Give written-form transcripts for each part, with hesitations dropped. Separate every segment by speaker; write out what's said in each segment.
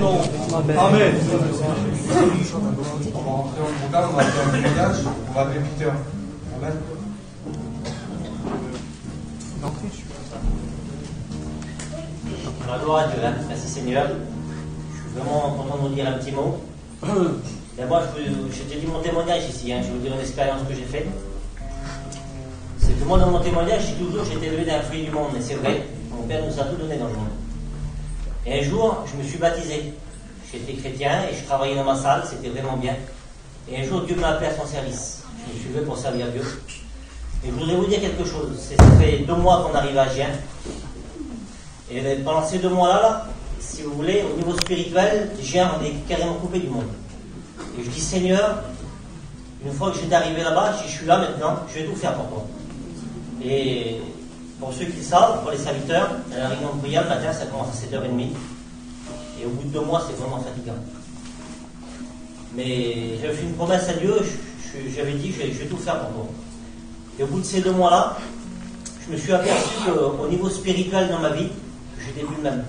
Speaker 1: nom. Amen. On va rentrer dans le programme, on va faire un témoignage, on va appeler Peter. Amen.
Speaker 2: La gloire à Dieu, hein. Merci Seigneur. Je suis vraiment content de vous dire un petit mot. Et moi, je te dis mon témoignage ici, hein. Je vais vous dire une expérience que j'ai faite. C'est que moi, dans mon témoignage, j'ai toujours été élevé d'un fruit du monde, et c'est vrai, mon père nous a tout donné dans le monde. Et un jour, je me suis baptisé. J'étais chrétien et je travaillais dans ma salle, c'était vraiment bien. Et un jour, Dieu m'a appelé à son service. Je me suis levé pour servir Dieu. Et je voudrais vous dire quelque chose. Ça fait 2 mois qu'on arrive à Gien. Et pendant ces 2 mois-là, là, si vous voulez, au niveau spirituel, Gien, on est carrément coupé du monde. Et je dis, Seigneur, une fois que j'étais arrivé là-bas, je suis là maintenant, je vais tout faire pour toi. Et pour ceux qui le savent, pour les serviteurs, la réunion de prière le matin, ça commence à 7h30. Et au bout de 2 mois, c'est vraiment fatigant. Mais j'avais fait une promesse à Dieu, j'avais dit, je vais tout faire pour toi. Et au bout de ces 2 mois-là, je me suis aperçu qu'au niveau spirituel dans ma vie, j'étais plus le même.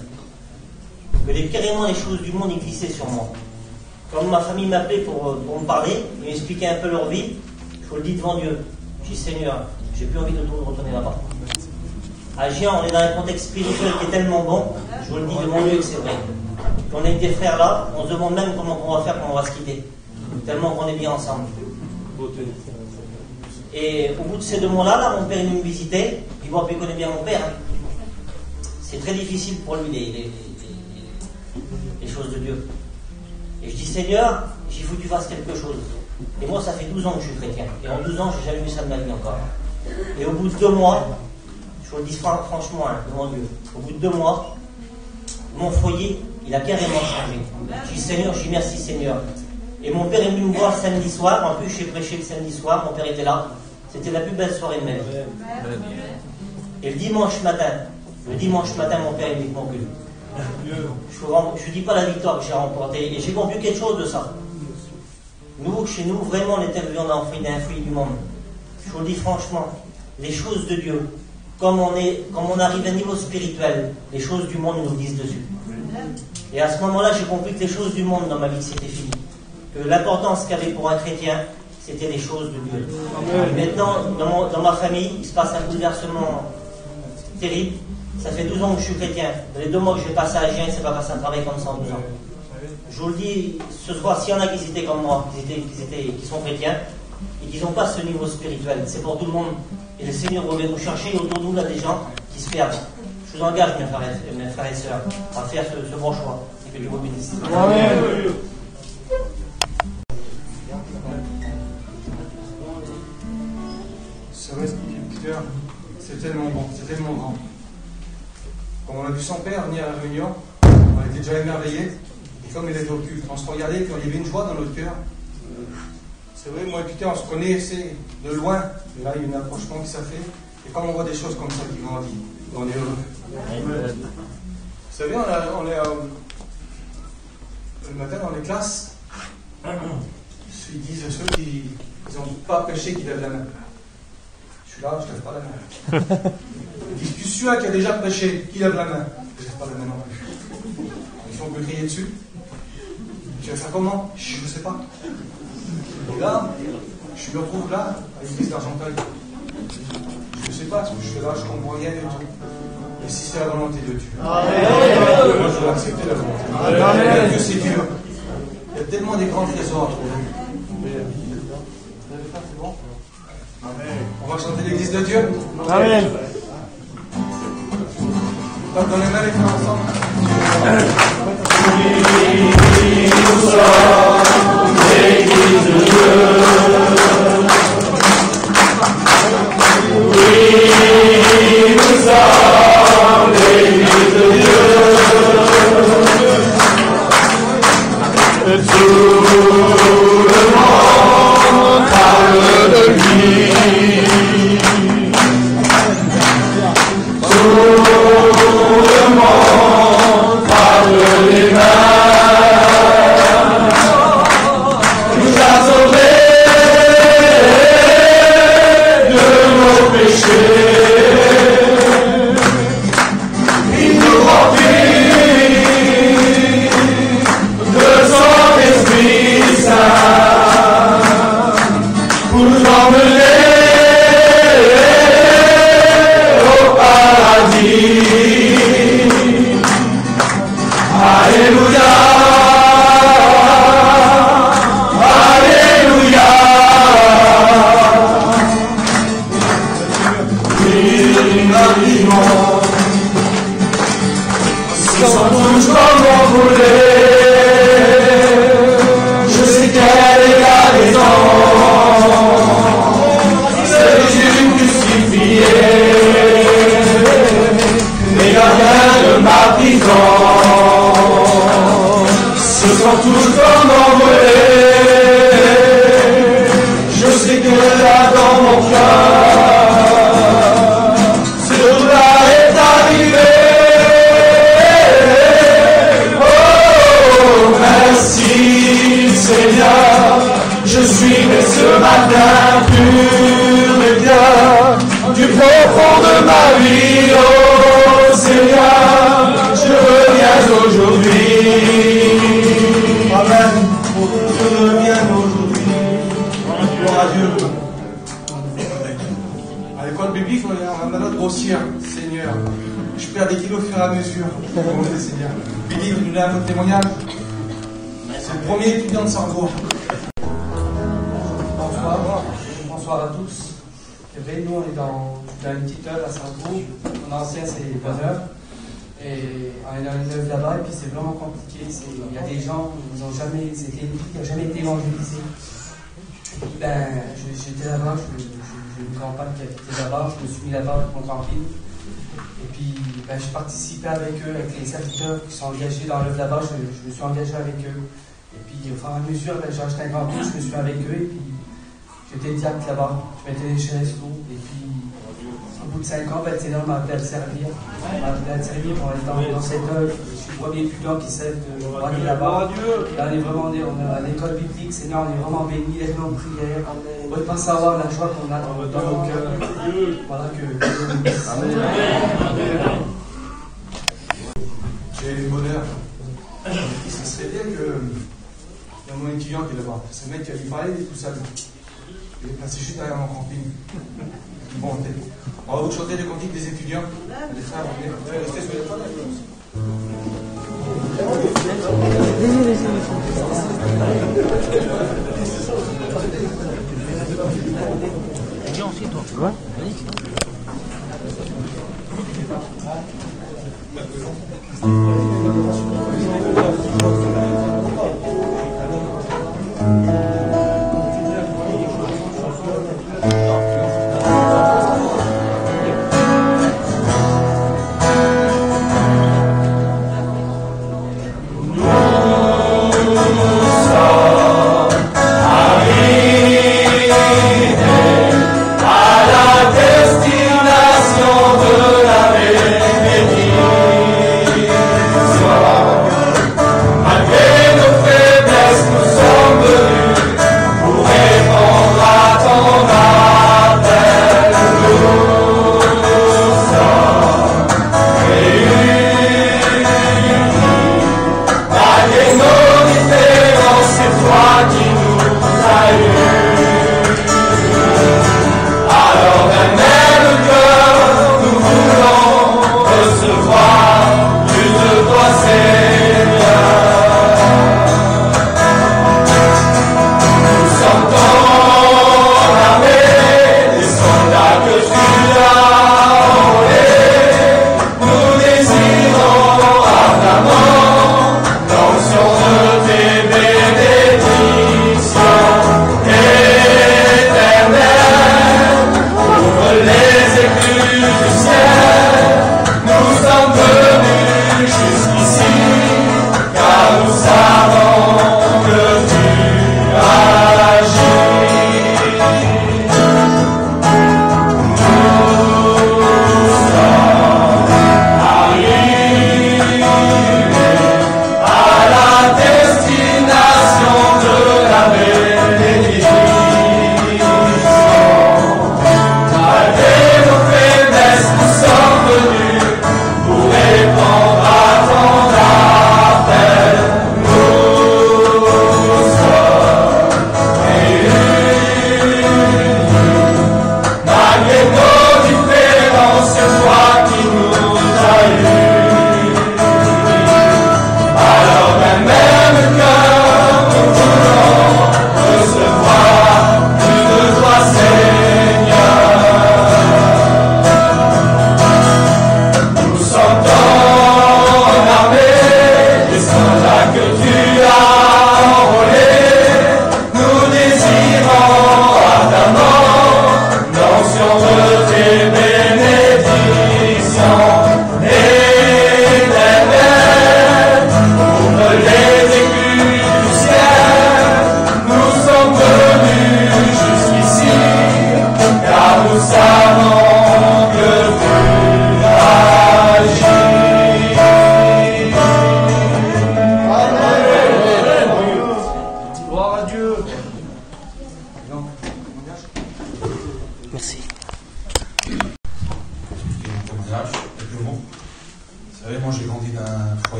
Speaker 2: Que carrément les choses du monde, ils glissaient sur moi. Quand ma famille m'appelait pour me parler, ils m'expliquaient un peu leur vie, je vous le dis devant Dieu. Je dis, Seigneur, j'ai plus envie de retourner là-bas. À Gien, on est dans un contexte spirituel qui est tellement bon, je vous le dis devant Dieu que c'est vrai. Quand on est des frères là, on se demande même comment on va faire quand on va se quitter. Tellement qu'on est bien ensemble. Et au bout de ces 2 mois-là, là, mon père est venu me visiter. Il connaît bien mon père. Hein. C'est très difficile pour lui les choses de Dieu. Et je dis, Seigneur, il faut que tu fasses quelque chose. Et moi, ça fait 12 ans que je suis chrétien. Et en 12 ans, je n'ai jamais vu ça de ma vie encore. Et au bout de 2 mois, je vous le dis franchement, hein, devant Dieu, au bout de 2 mois, mon foyer, il a carrément changé. Je dis, Seigneur, je dis merci Seigneur. Et mon père est venu me voir samedi soir. En plus, j'ai prêché le samedi soir. Mon père était là. C'était la plus belle soirée de ma vie. Et le dimanche matin, mon père est venu me conclure. Je ne dis pas la victoire que j'ai remportée. Et j'ai compris quelque chose de ça. Nous, chez nous, vraiment, on est élevés d'un fruit du monde. Je vous le dis franchement, les choses de Dieu, comme on arrive à un niveau spirituel, les choses du monde nous disent dessus. Et à ce moment-là, j'ai compris que les choses du monde dans ma vie, c'était fini. Que l'importance qu'il y avait pour un chrétien, c'était les choses de Dieu. Et maintenant, dans ma famille, il se passe un bouleversement terrible. Ça fait 12 ans que je suis chrétien. Dans les 2 mois que j'ai passé à Gien, c'est pas passé un travail comme ça en 12 ans. Je vous le dis, ce soir, s'il y en a qui étaient comme moi, qui sont chrétiens, et qui n'ont pas ce niveau spirituel, c'est pour tout le monde. Et le Seigneur va nous chercher, autour de nous, là, des gens qui se perdent. Je vous engage, mes frères et sœurs, à faire ce bon choix. Et que Dieu vous bénisse. Amen.
Speaker 1: C'est vrai, Peter, c'est tellement bon, c'est tellement grand. Quand on a vu son père venir à la réunion, on était déjà émerveillés. Et comme il était au culte, on se regardait, quand il y avait une joie dans notre cœur. C'est vrai, moi et Peter, on se connaissait de loin. Et là, il y a un approchement qui s'est fait. Et quand on voit des choses comme ça qui grandissent, on est heureux. Vous savez, on est le matin dans les classes, ils disent ceux qui n'ont pas prêché qui lèvent la main. Je suis là, je ne lève pas la main. Ils disent, tu suis un qui a déjà prêché, qui lève la main. Je ne lève pas la main non plus. Ils font que crier dessus. Tu vas faire comment? Je ne sais pas. Et là, je me retrouve là, à l'église d'Argenteuil. Je ne sais pas ce que je fais là, je ne comprends rien du tout. Et si c'est la volonté de Dieu, moi je vais accepter la volonté de Dieu. Amen. Dieu c'est dur. Il y a tellement des grands trésors à trouver. On va chanter l'église de Dieu.
Speaker 3: Amen.
Speaker 1: On va dans les mains les frères ensemble.
Speaker 4: L'église de Dieu. Oui, nous sommes l'église de Dieu. Tout le monde parle de lui. Tout le monde parle des mains. Nous a sauvés. Alléluia, Alléluia. Ils sont tous comme on voulait. Je sais quelle est la raison. C'est Jésus crucifié, les gardiens de ma prison. Ce sont tous comme on voulait. Je sais que là dans mon cœur, ce jour-là est arrivé. Oh, merci Seigneur, je suis né ce matin pur et bien, du profond de ma vie. Oh Seigneur, je reviens aujourd'hui.
Speaker 1: Amen. Je reviens aujourd'hui. Gloire à Dieu. À l'école biblique, on a un malade grossière, Seigneur. Je perds des kilos au fur et à mesure. Bon, Seigneur. Billy, vous nous donnez un autre témoignage. C'est le premier étudiant de Sarrebourg. Bonsoir à tous. Nous, on est dans une petite œuvre à Sarrebourg. Mon ancien, c'est Bonheur. Et on est dans une œuvre là-bas, et puis c'est vraiment compliqué. Il y a des gens qui n'ont jamais été évangélisés. Ben, j'étais là-bas, j'ai une campagne qui habitait là-bas, je me suis mis là-bas pour tranquille. Et puis, ben, je participais avec eux, avec les serviteurs qui sont engagés dans l'œuvre là-bas, je me suis engagé avec eux. Et puis, au fur et à mesure, ben, j'ai acheté un camping, je me suis avec eux, et puis j'étais diacre là-bas, je mettais des chaises, tout. Et puis, au bout de 5 ans, ben, c'est là, on m'a appelé à le servir. On m'a appelé à le servir pour être dans cette œuvre. Je suis le premier étudiant qui sert de aller là-bas. Là, on est vraiment, on est à l'école biblique, Seigneur, on est vraiment bénis, les gens de prière. On ne peut pas savoir la joie qu'on a dans nos cœurs. Voilà que Dieu nous bénisse. J'ai le bonheur. Ce serait bien que. Il y a mon étudiant qui est là-bas. Ce mec qui a lui parler, il est tout seul. Il est passé juste derrière mon camping. Bon, on va vous chanter les cantiques des étudiants. Les frères, vous pouvez rester sur les toits.
Speaker 4: Arrivé à la destination.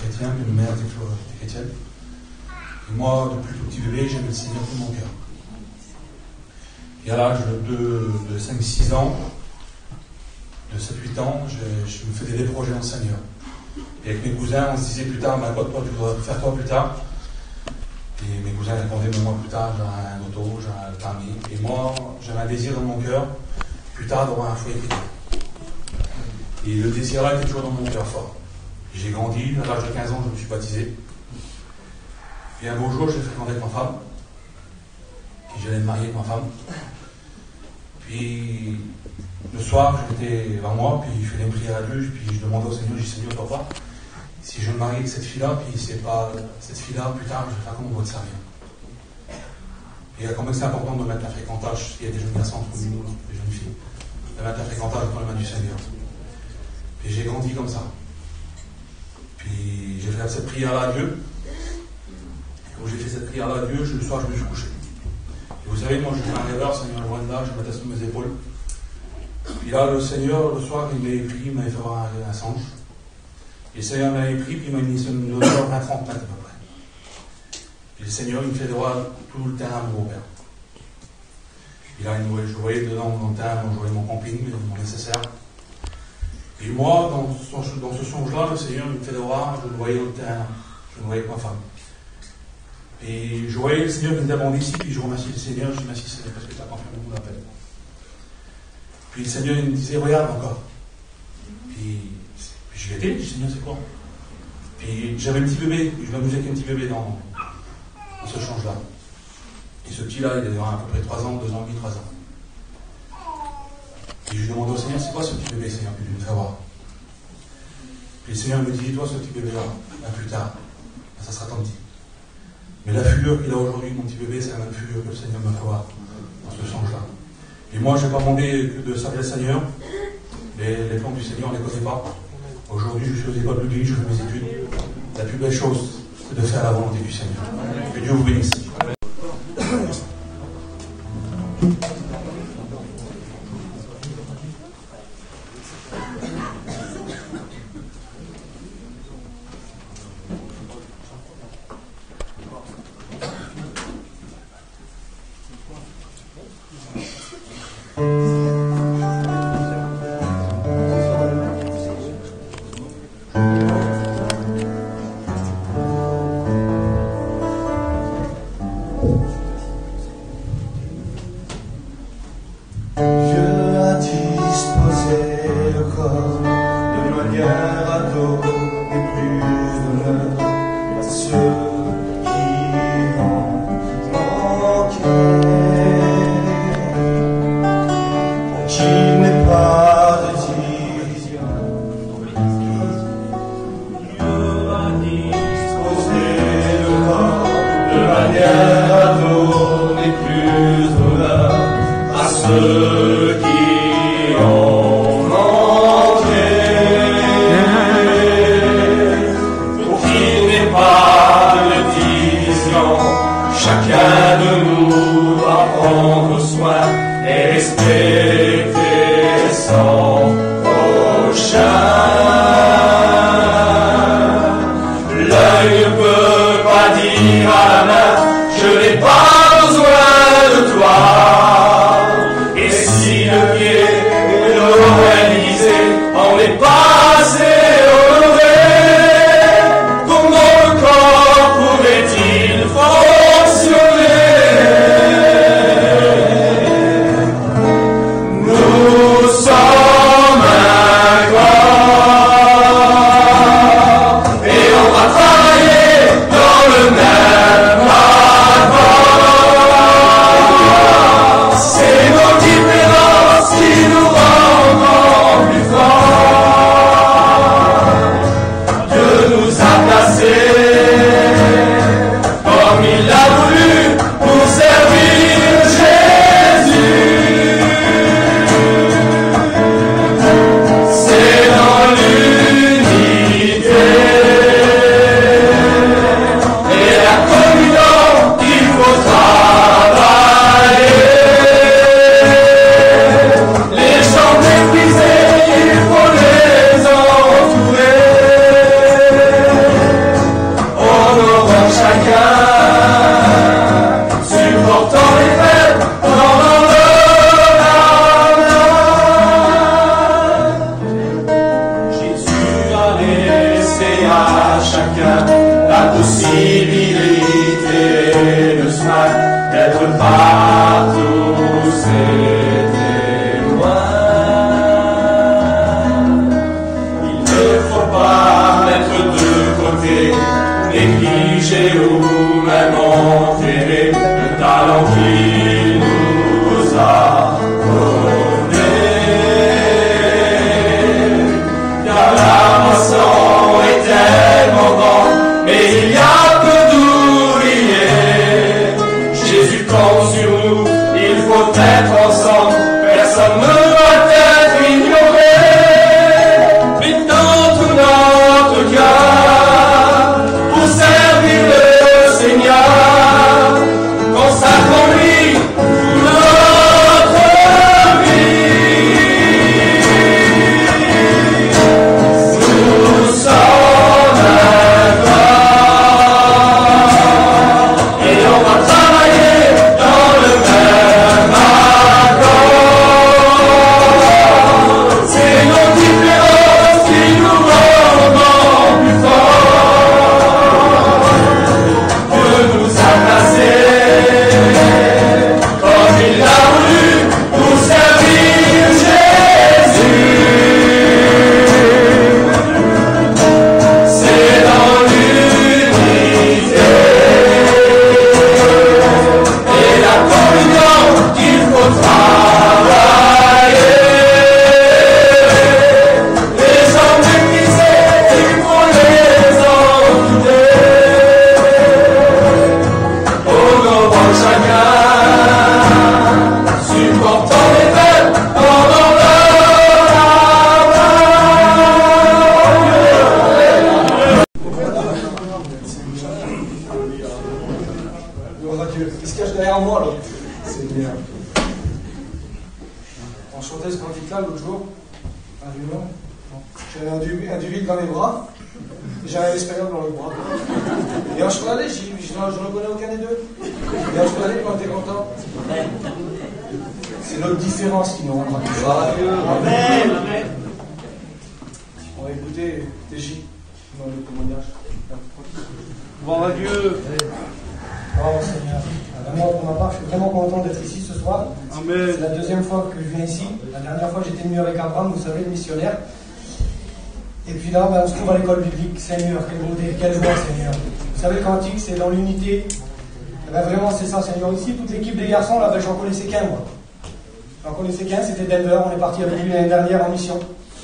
Speaker 1: chrétien, mais ma mère était toujours chrétienne. Et moi, depuis tout petit bébé, j'aimais le Seigneur de mon cœur. Et à l'âge de 5-6 ans, de 7-8 ans, je me faisais des projets dans le Seigneur. Et avec mes cousins, on se disait plus tard, quoi tu voudrais faire toi plus tard? Et mes cousins répondaient, mais moi plus tard, j'aurai un auto, j'aurai un permis. Et moi, j'avais un désir dans mon cœur, plus tard, d'avoir un foyer chrétien. Et le désir-là était toujours dans mon cœur fort. J'ai grandi, à l'âge de 15 ans, je me suis baptisé. Et un beau jour, j'ai fréquenté avec ma femme. Puis j'allais me marier avec ma femme. Puis le soir, j'étais devant moi, puis je faisais une prière à Dieu, puis je demandais au Seigneur, je dis Seigneur, papa, si je me marie avec cette fille-là, puis c'est pas cette fille-là, plus tard, je vais faire comment on va te servir. Et quand même, c'est important de mettre un fréquentage, il y a des jeunes garçons entre nous, des jeunes filles, de mettre un fréquentage dans les mains du Seigneur. Et j'ai grandi comme ça. Puis j'ai fait cette prière-là à Dieu. Et quand j'ai fait cette prière-là à Dieu, le soir, je me suis couché. Et vous savez, moi, j'étais un rêveur, Seigneur, loin de là, je m'attache sur mes épaules. Puis là, le Seigneur, le soir, il m'avait pris, il m'avait fait voir un songe. Et le Seigneur m'avait pris, puis il m'a mis sur une hauteur à 30 mètres à peu près. Puis le Seigneur, il me fait droit tout le terrain de mon beau-père. Puis là, je voyais dedans, dans le terrain, je voyais mon camping, mon nécessaire. Et moi, dans ce songe-là, le Seigneur me fait voir, je le voyais au terrain, je le voyais avec ma femme. Et je voyais le Seigneur qui me demandait ici, puis je remercie le Seigneur, je dis merci Seigneur parce que tu as confirmé mon appel. Puis le Seigneur il me disait, regarde encore. Puis je l'étais, je dis Seigneur, c'est quoi? Puis j'avais un petit bébé, je m'amusais avec un petit bébé dans ce change-là. Et ce petit-là, il avait à peu près 3 ans, 2 ans et demi, 3 ans. Et je lui demandais au Seigneur, c'est quoi ce petit bébé, Seigneur, que tu veux me faire voir? Puis le Seigneur me dit, toi, ce petit bébé-là, plus tard, ça sera ton petit. Mais la figure qu'il a aujourd'hui, mon petit bébé, c'est la même figure que le Seigneur me fait voir dans ce songe-là. Et moi, je n'ai pas demandé que de servir le Seigneur. Les plans du Seigneur, on ne les connaît pas. Aujourd'hui, je suis aux écoles bibliques, je fais mes études. La plus belle chose, c'est de faire la volonté du Seigneur. Que Dieu vous bénisse.
Speaker 4: Et on va travailler dans le même endroit. négligé ou même enterré le talent qui nous a donné. Car la moisson est tellement grande, mais il y a peu d'ouvriers. Jésus compte sur nous, il faut être ensemble, personne ne doit être ignoré. Mais dans tout notre cœur, pour servir le Seigneur, consacrons-lui toute notre vie. Nous sommes un corps, et on va travailler dans le même accord. C'est nos différences qui nous rendent plus forts. Dieu nous a placés comme il l'a voulu pour servir Jésus. C'est dans l'unité et la communion qu'il faut travailler. Les hommes maîtrisés, il faut les envider. Honorant chacun, supportant les peines pendant leur
Speaker 1: Gloire à Dieu. Il se cache derrière moi, là. C'est bien. On chantait ce cantique-là l'autre jour. Un violon. J'avais un duvide dans les bras. Et j'avais l'espagnol dans le bras. Et en chevalet, je ne connais aucun des deux. Et en chevalet, quand t'es content, c'est notre différence qui nous rendra plus forts.
Speaker 2: Amen. Amen.
Speaker 1: On va écouter TJ dans le témoignage.
Speaker 3: Gloire à Dieu.
Speaker 5: Oh Seigneur, vraiment pour ma part, je suis vraiment content d'être ici ce soir.
Speaker 3: Amen.
Speaker 5: C'est la deuxième fois que je viens ici. La dernière fois, j'étais venu avec Abraham, vous savez, le missionnaire. Et puis là, on se trouve à l'école biblique. Seigneur, quelle beauté, quelle joie, Seigneur. Vous savez, le cantique, c'est dans l'unité. Eh ben, vraiment, c'est ça, Seigneur. Ici, toute l'équipe des garçons, là, ben, j'en connaissais qu'un, moi. J'en connaissais qu'un, c'était Denver. On est parti avec lui l'année dernière en mission.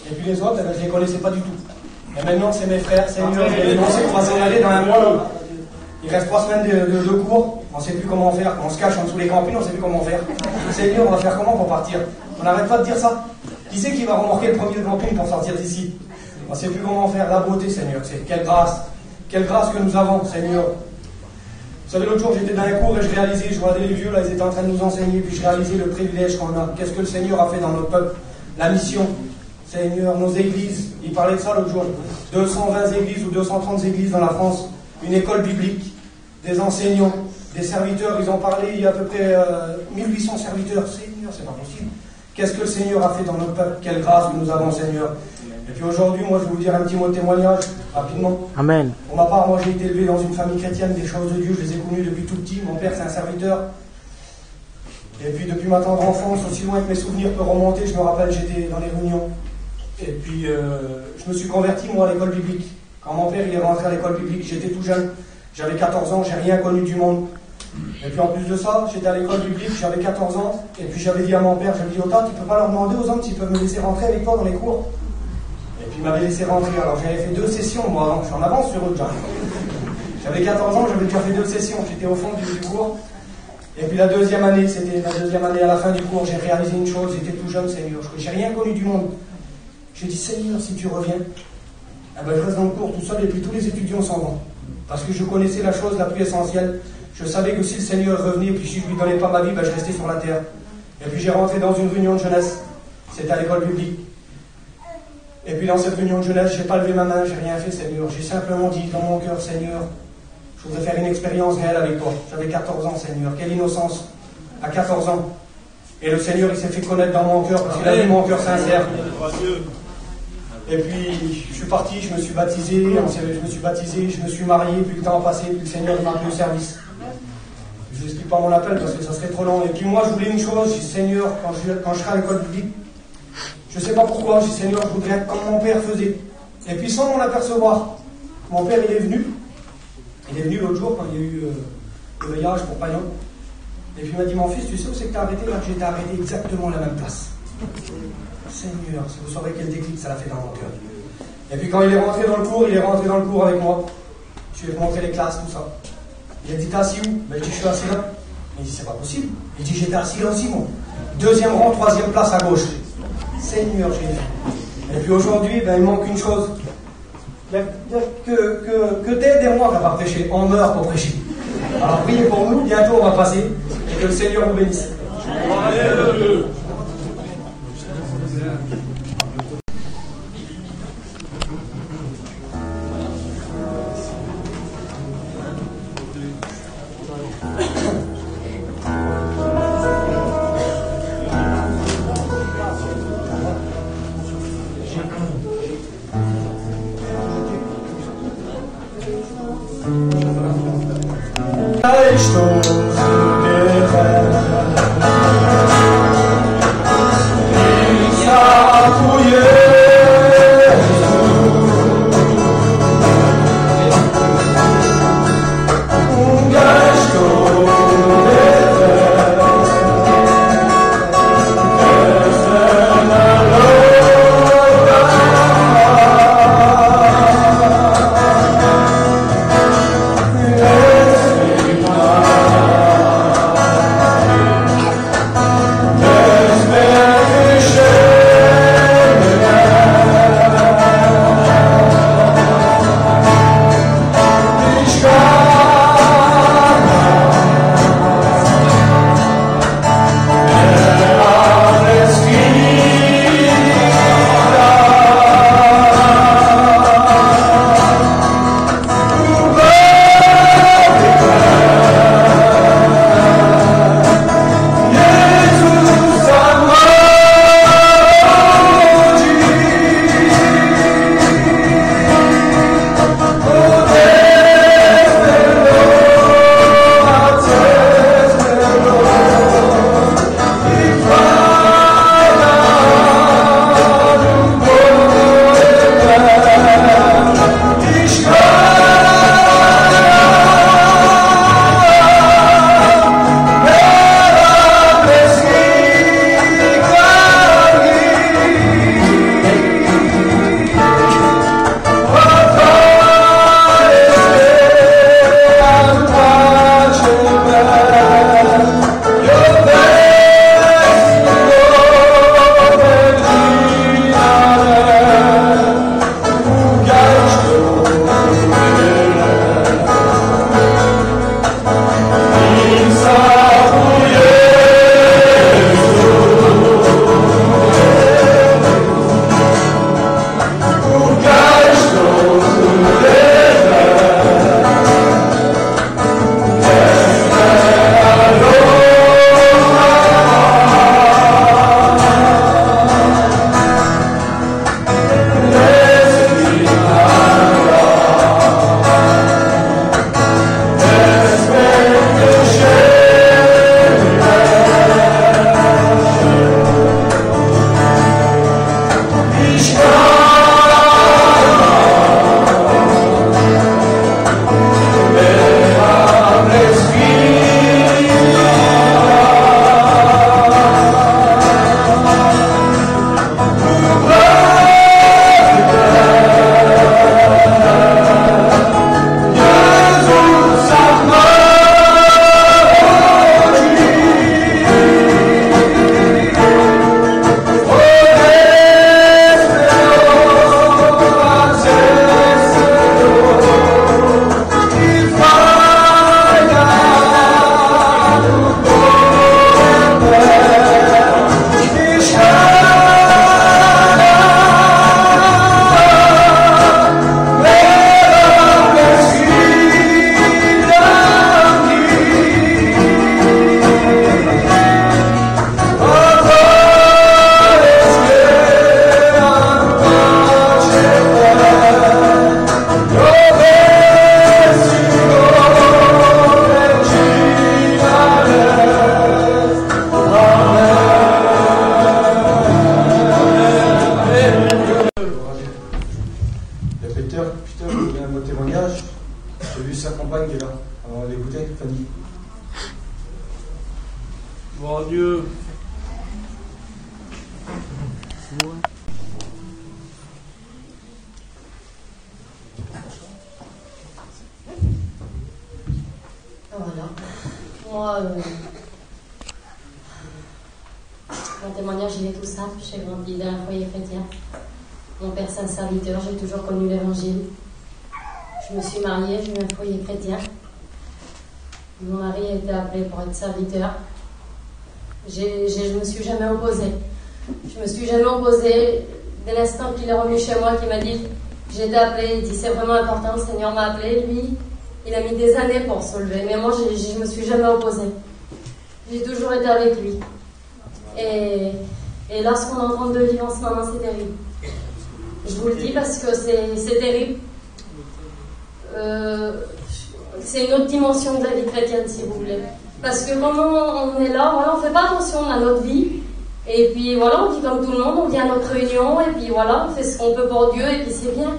Speaker 5: Et puis les autres, eh ben, je ne les connaissais pas du tout. Et maintenant, c'est mes frères, Seigneur. On sait qu'on va s'en aller dans un mois, là. Il reste 3 semaines de cours, on ne sait plus comment faire. On se cache en dessous des campings, on ne sait plus comment faire. Seigneur, on va faire comment pour partir? On n'arrête pas de dire ça. Qui c'est qui va remorquer le premier camping pour sortir d'ici? On ne sait plus comment faire. La beauté, Seigneur, c'est quelle grâce que nous avons, Seigneur. Vous savez, l'autre jour, j'étais dans un cours et je réalisais, je regardais les vieux, là, ils étaient en train de nous enseigner, puis je réalisais le privilège qu'on a. Qu'est-ce que le Seigneur a fait dans notre peuple? La mission. Seigneur, nos églises, il parlait de ça l'autre jour. 220 églises ou 230 églises dans la France, une école biblique, des enseignants, des serviteurs, ils ont parlé, il y a à peu près 1800 serviteurs. Seigneur, c'est pas possible. Qu'est-ce que le Seigneur a fait dans notre peuple? Quelle grâce que nous avons, Seigneur. Et puis aujourd'hui, moi, je vais vous dire un petit mot de témoignage, rapidement.
Speaker 2: Amen.
Speaker 5: Pour ma part, moi, j'ai été élevé dans une famille chrétienne, des choses de Dieu, je les ai connues depuis tout petit. Mon père, c'est un serviteur. Et puis, depuis ma tendre enfance, aussi loin que mes souvenirs peuvent remonter, je me rappelle, j'étais dans les réunions. Et puis, je me suis converti, moi, à l'école biblique. Quand mon père il est rentré à l'école biblique, j'étais tout jeune. J'avais 14 ans, j'ai rien connu du monde. Et puis en plus de ça, j'étais à l'école biblique, j'avais 14 ans, et puis j'avais dit à mon père, j'avais dit, Ota, tu peux pas leur demander aux hommes s'ils peuvent me laisser rentrer avec toi dans les cours? Et puis il m'avait laissé rentrer, alors j'avais fait 2 sessions, moi, avant, je suis en avance sur eux déjà. J'avais 14 ans, j'avais déjà fait 2 sessions, j'étais au fond du cours. Et puis la deuxième année, c'était la deuxième année à la fin du cours, j'ai réalisé une chose, j'étais tout jeune, Seigneur, j'ai rien connu du monde. J'ai dit, Seigneur, si tu reviens, eh ben, je reste dans le cours tout seul, et puis tous les étudiants s'en vont. Parce que je connaissais la chose la plus essentielle. Je savais que si le Seigneur revenait, puis si je lui donnais pas ma vie, ben je restais sur la terre. Et puis j'ai rentré dans une réunion de jeunesse. C'était à l'école biblique. Et puis dans cette réunion de jeunesse, j'ai pas levé ma main, j'ai rien fait, Seigneur. J'ai simplement dit dans mon cœur, Seigneur, je voudrais faire une expérience réelle avec toi. J'avais 14 ans, Seigneur. Quelle innocence. À 14 ans. Et le Seigneur, il s'est fait connaître dans mon cœur, parce qu'il a vu mon cœur sincère. Et puis, je suis parti, je me suis baptisé, je me suis marié, puis le temps a passé, puis le Seigneur m'a appelé au service. Je ne vous explique pas mon appel parce que ça serait trop long. Et puis moi, je voulais une chose, j'ai dit, Seigneur, quand je serai à l'école biblique, je ne sais pas pourquoi, j'ai dit, Seigneur, je voudrais être comme mon père faisait. Et puis sans m'en apercevoir, mon père, il est venu, il y a eu le voyage pour Payon. Et puis il m'a dit, mon fils, tu sais où c'est que tu as arrêté? Là, j'étais arrêté exactement à la même place. Seigneur, si vous saurez quel déclic ça l'a fait dans mon cœur. Et puis quand il est rentré dans le cours, avec moi. Je lui ai montré les classes, tout ça. Il a dit, t'es assis où? Ben, je dis, je suis assis là. Il dit, c'est pas possible. Il dit, j'étais assis là aussi, moi. Deuxième rang, troisième place à gauche. Seigneur Jésus. Et puis aujourd'hui, ben, il manque une chose. Il n'y a que Ted et moi qui n'avons pas prêché. On meurt pour prêcher. Alors priez pour nous, bientôt on va passer. Et que le Seigneur vous bénisse.
Speaker 1: compagne qui est là. Alors, on va l'écouter, Fanny.
Speaker 3: Gloire à Dieu.
Speaker 6: Voilà. Moi, mon témoignage, il est tout simple. J'ai grandi dans un foyer chrétien. Mon père, c'est un serviteur. J'ai toujours connu l'évangile. Je me suis mariée, j'ai eu un foyer chrétien. Mon mari a été appelé pour être serviteur. Je me suis jamais opposée. Je me suis jamais opposée. Dès l'instant qu'il est revenu chez moi, qu'il m'a dit j'ai été appelé, il dit c'est vraiment important, le Seigneur m'a appelé. Lui, il a mis des années pour se lever, mais moi je me suis jamais opposée. J'ai toujours été avec lui. Et là, ce qu'on est en train de vivre en ce moment, c'est terrible. Je vous le dis parce que c'est terrible. C'est une autre dimension de la vie chrétienne, si vous voulez. Parce que comme on est là, voilà, on ne fait pas attention à notre vie. Et puis voilà, on dit comme tout le monde, on vient à notre réunion, et puis voilà, on fait ce qu'on peut pour Dieu, et puis c'est bien.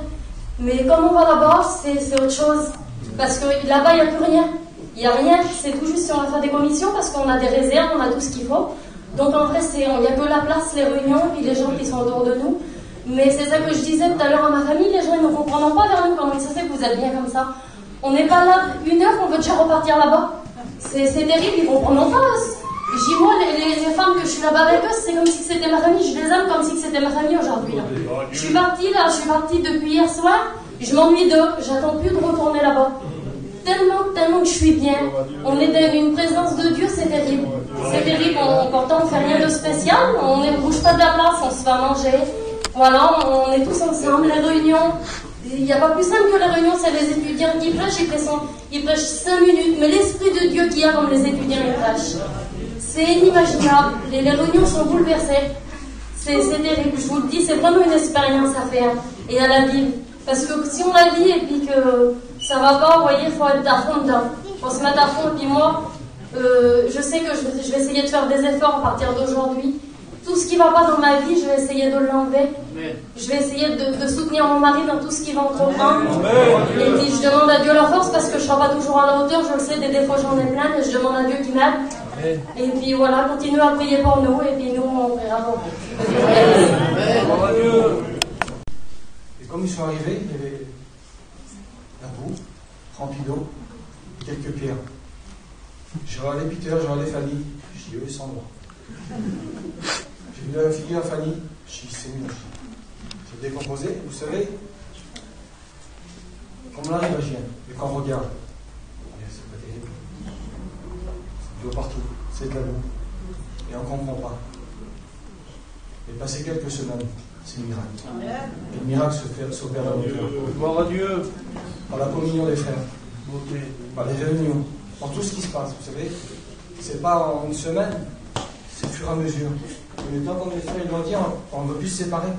Speaker 6: Mais comme on va là-bas, c'est autre chose. Parce que là-bas, il n'y a plus rien. Il n'y a rien, c'est tout juste si on va faire des commissions, parce qu'on a des réserves, on a tout ce qu'il faut. Donc en vrai, il n'y a que la place, les réunions, puis les gens qui sont autour de nous. Mais c'est ça que je disais tout à l'heure à ma famille, les gens ils ne comprendront pas vers nous comment ça se fait que vous êtes bien comme ça. On n'est pas là une heure qu'on veut déjà repartir là-bas. C'est terrible, ils ne comprendront pas. Je dis moi, les femmes que je suis là-bas avec eux, c'est comme si c'était ma famille, je les aime comme si c'était ma famille aujourd'hui. Là. Je suis partie depuis hier soir, je m'ennuie d'eux, j'attends plus de retourner là-bas. Tellement que je suis bien. On est dans une présence de Dieu, c'est terrible. C'est terrible, pourtant on ne fait rien de spécial, on ne bouge pas de la place, on se fait manger. Voilà, on est tous ensemble, les réunions. Il n'y a pas plus simple que les réunions, c'est les étudiants qui prêchent, ils prêchent 5 minutes, mais l'Esprit de Dieu qu'il y a comme les étudiants ils prêchent. C'est inimaginable, les réunions sont bouleversées. C'est terrible, je vous le dis, c'est vraiment une expérience à faire et à la vivre. Parce que si on la vit et puis que ça va pas, vous voyez, il faut être à fond dedans. Il faut se mettre à fond. Et puis moi, je sais que je vais essayer de faire des efforts à partir d'aujourd'hui. Tout ce qui ne va pas dans ma vie, je vais essayer de l'enlever. Je vais essayer de soutenir mon mari dans tout ce qui va entreprendre. Et puis je demande à Dieu la force parce que je ne serai pas toujours à la hauteur. Je le sais, des défauts j'en ai plein, mais je demande à Dieu qui m'aide. Et puis voilà, continuez à prier pour nous et puis nous on verra pour vous.
Speaker 1: Et comme ils sont arrivés, il y avait la boue, remplie d'eau, quelques pierres. J'ai regardé Peter, j'ai regardé Fanny, je dis eux ils sont droits. J'ai vu la figure à Fanny, je dis c'est mieux. J'ai décomposé, vous savez, quand on arrive à Gien, et quand on regarde, c'est pas terrible. C'est de l'eau partout, c'est de la boue. Et on ne comprend pas. Et passer quelques semaines, c'est un miracle. Et le miracle s'opère dans nos cœurs.
Speaker 3: Gloire à Dieu.
Speaker 1: Par la communion des frères, par les réunions, par tout ce qui se passe, vous savez. C'est pas en une semaine, c'est au fur et à mesure. Et le temps qu'on est frères, ils l'ont dit, on ne veut plus se séparer.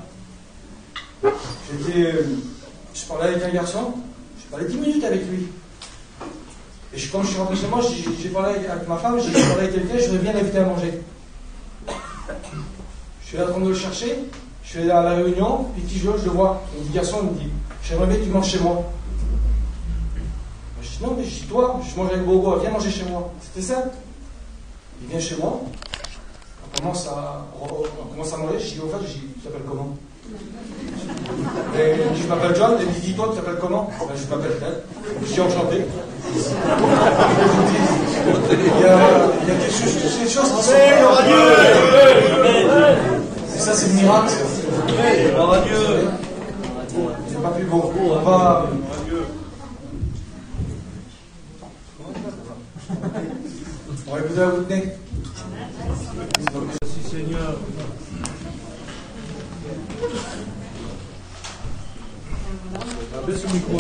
Speaker 1: Je parlais avec un garçon, j'ai parlé 10 minutes avec lui. Et quand je suis rentré chez moi, j'ai parlé avec ma femme, j'ai parlé avec quelqu'un, je voudrais bien l'inviter à manger. Je suis là en train de le chercher, je suis allé à la réunion, puis petit je le vois. Il me dit, garçon, il me dit, j'aimerais bien que tu manges chez moi. Je dis, non, mais je dis, toi, je mange avec Bobo, viens manger chez moi. C'était simple. Il vient chez moi, on commence à manger, je dis, au fait, tu t'appelles comment? Et je m'appelle John, et il dit, toi, tu t'appelles comment? Je m'appelle Ted. Je suis enchanté. Il y a quelque chose qui se fait. Et ça, c'est le miracle.
Speaker 3: Gloire à Dieu.
Speaker 1: C'est pas plus beau. On va écouter la Whitney.
Speaker 3: Merci Seigneur. Baisse le micro.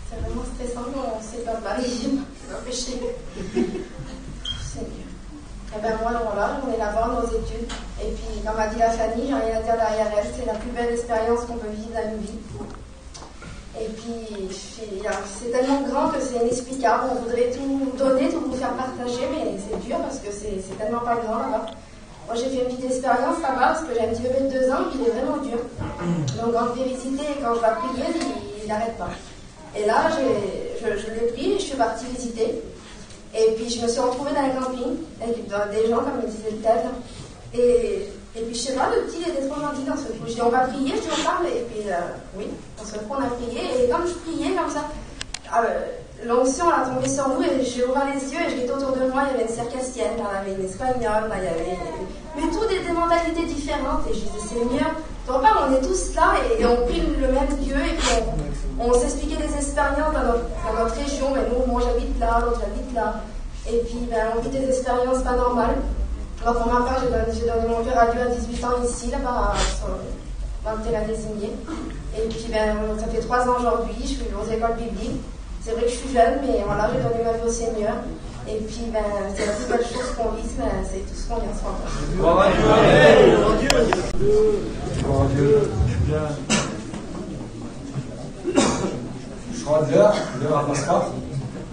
Speaker 6: C'est vraiment stressant, on sait pas Paris, je vais empêcher. Seigneur. Et ben moi, voilà, on est là pour nos études. Et puis, comme a dit la Fanny, j'ai rien à dire derrière elle, c'est la plus belle expérience qu'on peut vivre dans une vie. Et puis, c'est tellement grand que c'est inexplicable. On voudrait tout donner, tout vous faire partager, mais c'est dur parce que c'est tellement pas grand là-bas. Moi, j'ai fait une petite expérience là-bas parce que j'ai un petit bébé de 2 ans, il est vraiment dur. Donc, en vérité, quand je vais prier, il n'arrête pas.
Speaker 7: Et là, je l'ai pris et je suis partie visiter. Et puis je me suis retrouvée dans un camping avec des gens, comme me disait le Ted. Et puis je sais pas, le petit il était trop gentil dans ce coup. Je dis on va prier, je dis on parle. Et puis oui, on se retrouve, on a prié. Et comme je priais comme ça, l'onction a tombé sur nous et j'ai ouvert les yeux et je l'étais autour de moi. Il y avait une circassienne, il y avait une espagnole, il y avait... Mais toutes des mentalités différentes. Et je disais Seigneur, on est tous là et on prie le même Dieu. Et puis on s'expliquait des expériences dans notre région. Mais nous, moi j'habite là, l'autre j'habite là. Et puis on vit des expériences pas normales. Alors pour ma part, j'ai donné mon cœur à Dieu à 18 ans ici, là-bas, dans le terrain désigné. Et puis ça fait 3 ans aujourd'hui, je suis aux écoles bibliques. C'est vrai que je suis jeune, mais voilà, j'ai donné ma vie au Seigneur. Et puis c'est la plus belle chose qu'on vise, c'est tout ce qu'on vient ce matin.
Speaker 3: Gloire à Dieu.
Speaker 1: Gloire à Dieu. Je rentre l'heure passe pas.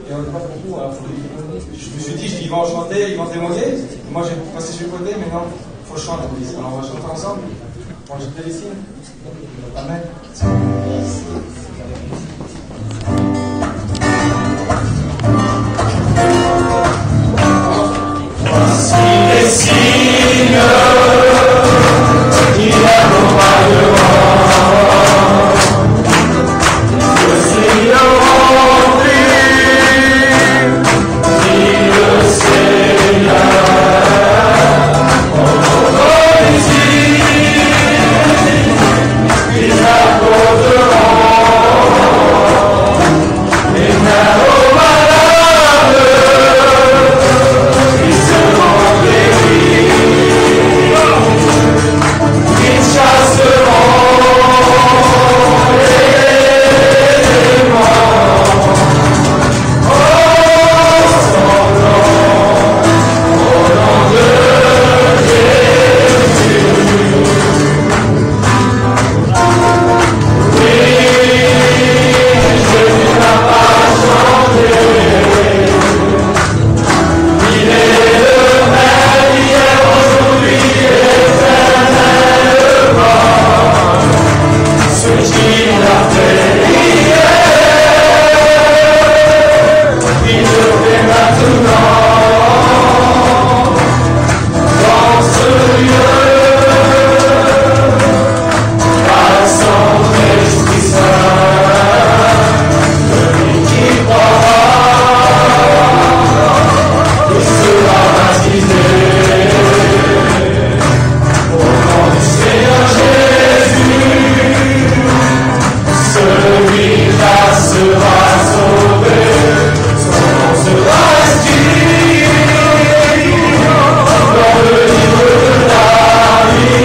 Speaker 1: Et on n'est pas beaucoup. Je me suis dit, ils vont chanter, ils vont témoigner. Moi, j'ai passé sur le côté, mais non, il faut chanter. Alors, on va chanter ensemble. On va jeter les signes. Amen.
Speaker 4: Voici les signes qui accompagneront. Je suis rempli, dit le Seigneur. Au nom des signes qui accompagneront. Et mains aux malades qui seront guéris. Ils chasseront les démons. Oh, son nom, au nom de Jésus. Oui, Jésus n'a pas changé. Il est le même hier, aujourd'hui et éternellement. Ce qu'il a fait hier, il le fait maintenant. Dans ce lieu, par son Esprit Saint, celui qui croira et sera baptisé au nom du Seigneur Jésus. Celui-là sera sauvé, son nom sera inscrit dans le livre de la vie.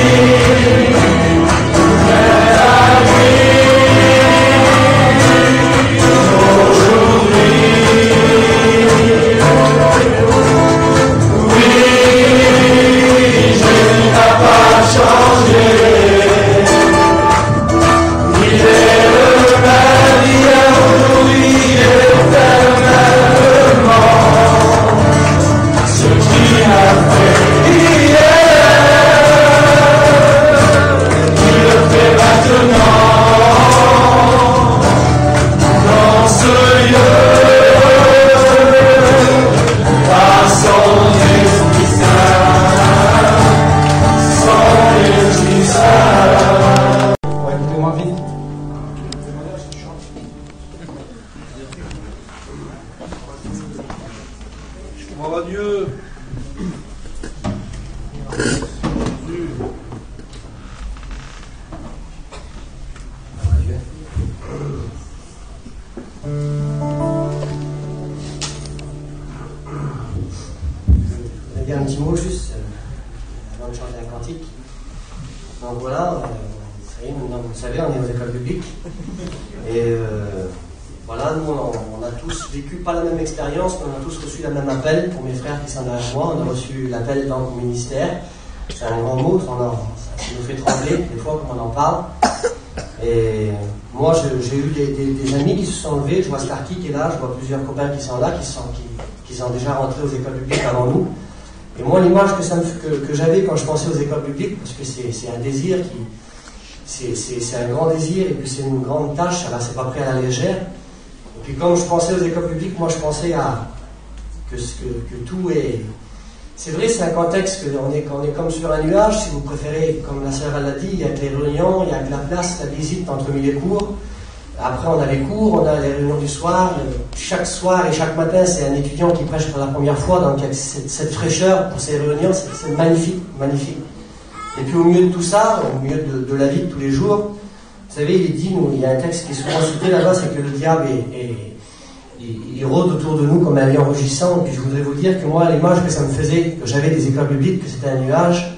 Speaker 4: Mais la nuit, aujourd'hui, oui, Jésus n'a pas changé. Il est le même hier, aujourd'hui et éternellement. Ce qu'il a fait hier, il le fait maintenant. Dans ce lieu, par son Esprit Saint, son Esprit Saint.
Speaker 1: Ouais, écoutez-moi vite.
Speaker 3: Gloire à Dieu.
Speaker 2: Je vais dire un petit mot juste avant de chanter un cantique. Donc voilà, ça y est, maintenant vous le savez, on est aux écoles publiques. Et voilà, nous on a tous vécu pas la même expérience, mais on a tous reçu le même appel. Pour mes frères qui sont derrière moi, on a reçu l'appel dans le ministère. C'est un grand mot, ça nous fait trembler des fois comme on en parle. Et moi j'ai eu des amis qui se sont levés, je vois Starkey qui est là, je vois plusieurs copains qui sont là, qui sont déjà rentrés aux écoles publiques avant nous. Et moi l'image que j'avais quand je pensais aux écoles publiques, parce que c'est un désir c'est un grand désir et puis c'est une grande tâche, alors c'est pas pris à la légère.
Speaker 5: Et puis comme je pensais aux écoles publiques, moi je pensais que tout est... C'est vrai, c'est un contexte qu'on est comme sur un nuage, si vous préférez, comme la sœur l'a dit, il y a que les réunions, il y a que la place, la visite entre mille et cours. Après, on a les cours, on a les réunions du soir. Chaque soir et chaque matin, c'est un étudiant qui prêche pour la première fois, donc il y a cette fraîcheur pour ces réunions, c'est magnifique, magnifique. Et puis au milieu de tout ça, au milieu de la vie de tous les jours, vous savez, il y a un texte qui est souvent cité là-bas, c'est que le diable il rôde autour de nous comme un lion rugissant. Et puis je voudrais vous dire que moi, l'image que ça me faisait, que j'avais des écoles publiques, que c'était un nuage,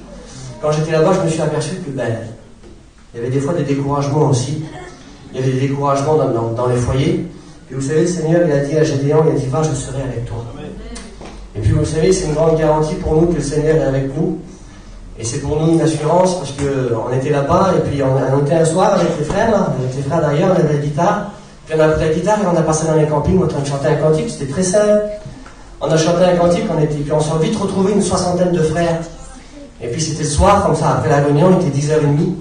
Speaker 5: quand j'étais là-bas, je me suis aperçu que il y avait des fois des découragements aussi. Il y avait des découragements dans les foyers. Et vous savez, le Seigneur, il a dit à Gédéon, il a dit, va, je serai avec toi. Et puis vous savez, c'est une grande garantie pour nous que le Seigneur est avec nous. Et c'est pour nous une assurance parce qu'on était là-bas et puis on était un soir avec les frères d'ailleurs, on avait la guitare. Puis on a pris la guitare et on a passé dans les campings en train de chanter un cantique, c'était très simple. On a chanté un cantique, puis on s'est vite retrouvé une 60aine de frères. Et puis c'était le soir, comme ça, après la réunion, il était 10h30.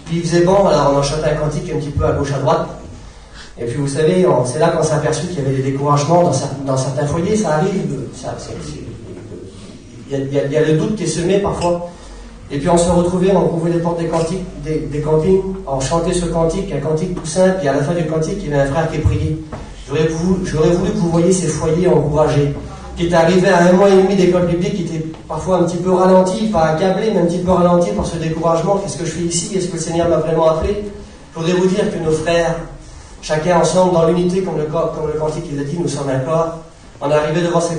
Speaker 5: Puis il faisait bon, alors on a chanté un cantique un petit peu à gauche, à droite. Et puis vous savez, c'est là qu'on s'est aperçu qu'il y avait des découragements dans certains foyers, ça arrive. Il y a le doute qui est semé parfois. Et puis on se retrouvait, on ouvrait les portes des campings, on chantait ce cantique, un cantique tout simple, et à la fin du cantique, il y avait un frère qui priait. J'aurais voulu que vous voyiez ces foyers encouragés, qui étaient arrivés à 1 mois et demi d'école biblique, qui étaient parfois un petit peu ralentis, pas accablés, mais un petit peu ralentis par ce découragement. Qu'est-ce que je fais ici? Est-ce que le Seigneur m'a vraiment appelé? Je voudrais vous dire que nos frères, chacun ensemble, dans l'unité, comme le cantique il a dit, nous sommes un corps. On est arrivé devant ces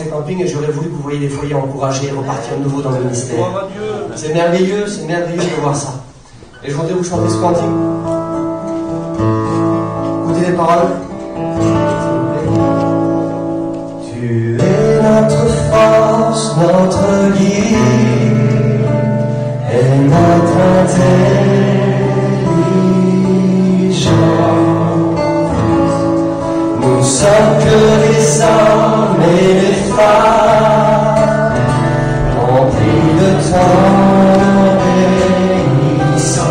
Speaker 5: campings et j'aurais voulu que vous voyiez les foyers encouragés et repartir de nouveau dans le ministère. C'est merveilleux de voir ça. Et je voudrais vous chanter ce cantique. Écoutez les paroles. Tu es notre force, notre guide et notre intelligence. Nous sommes que des hommes et des femmes remplis de ton obéissance.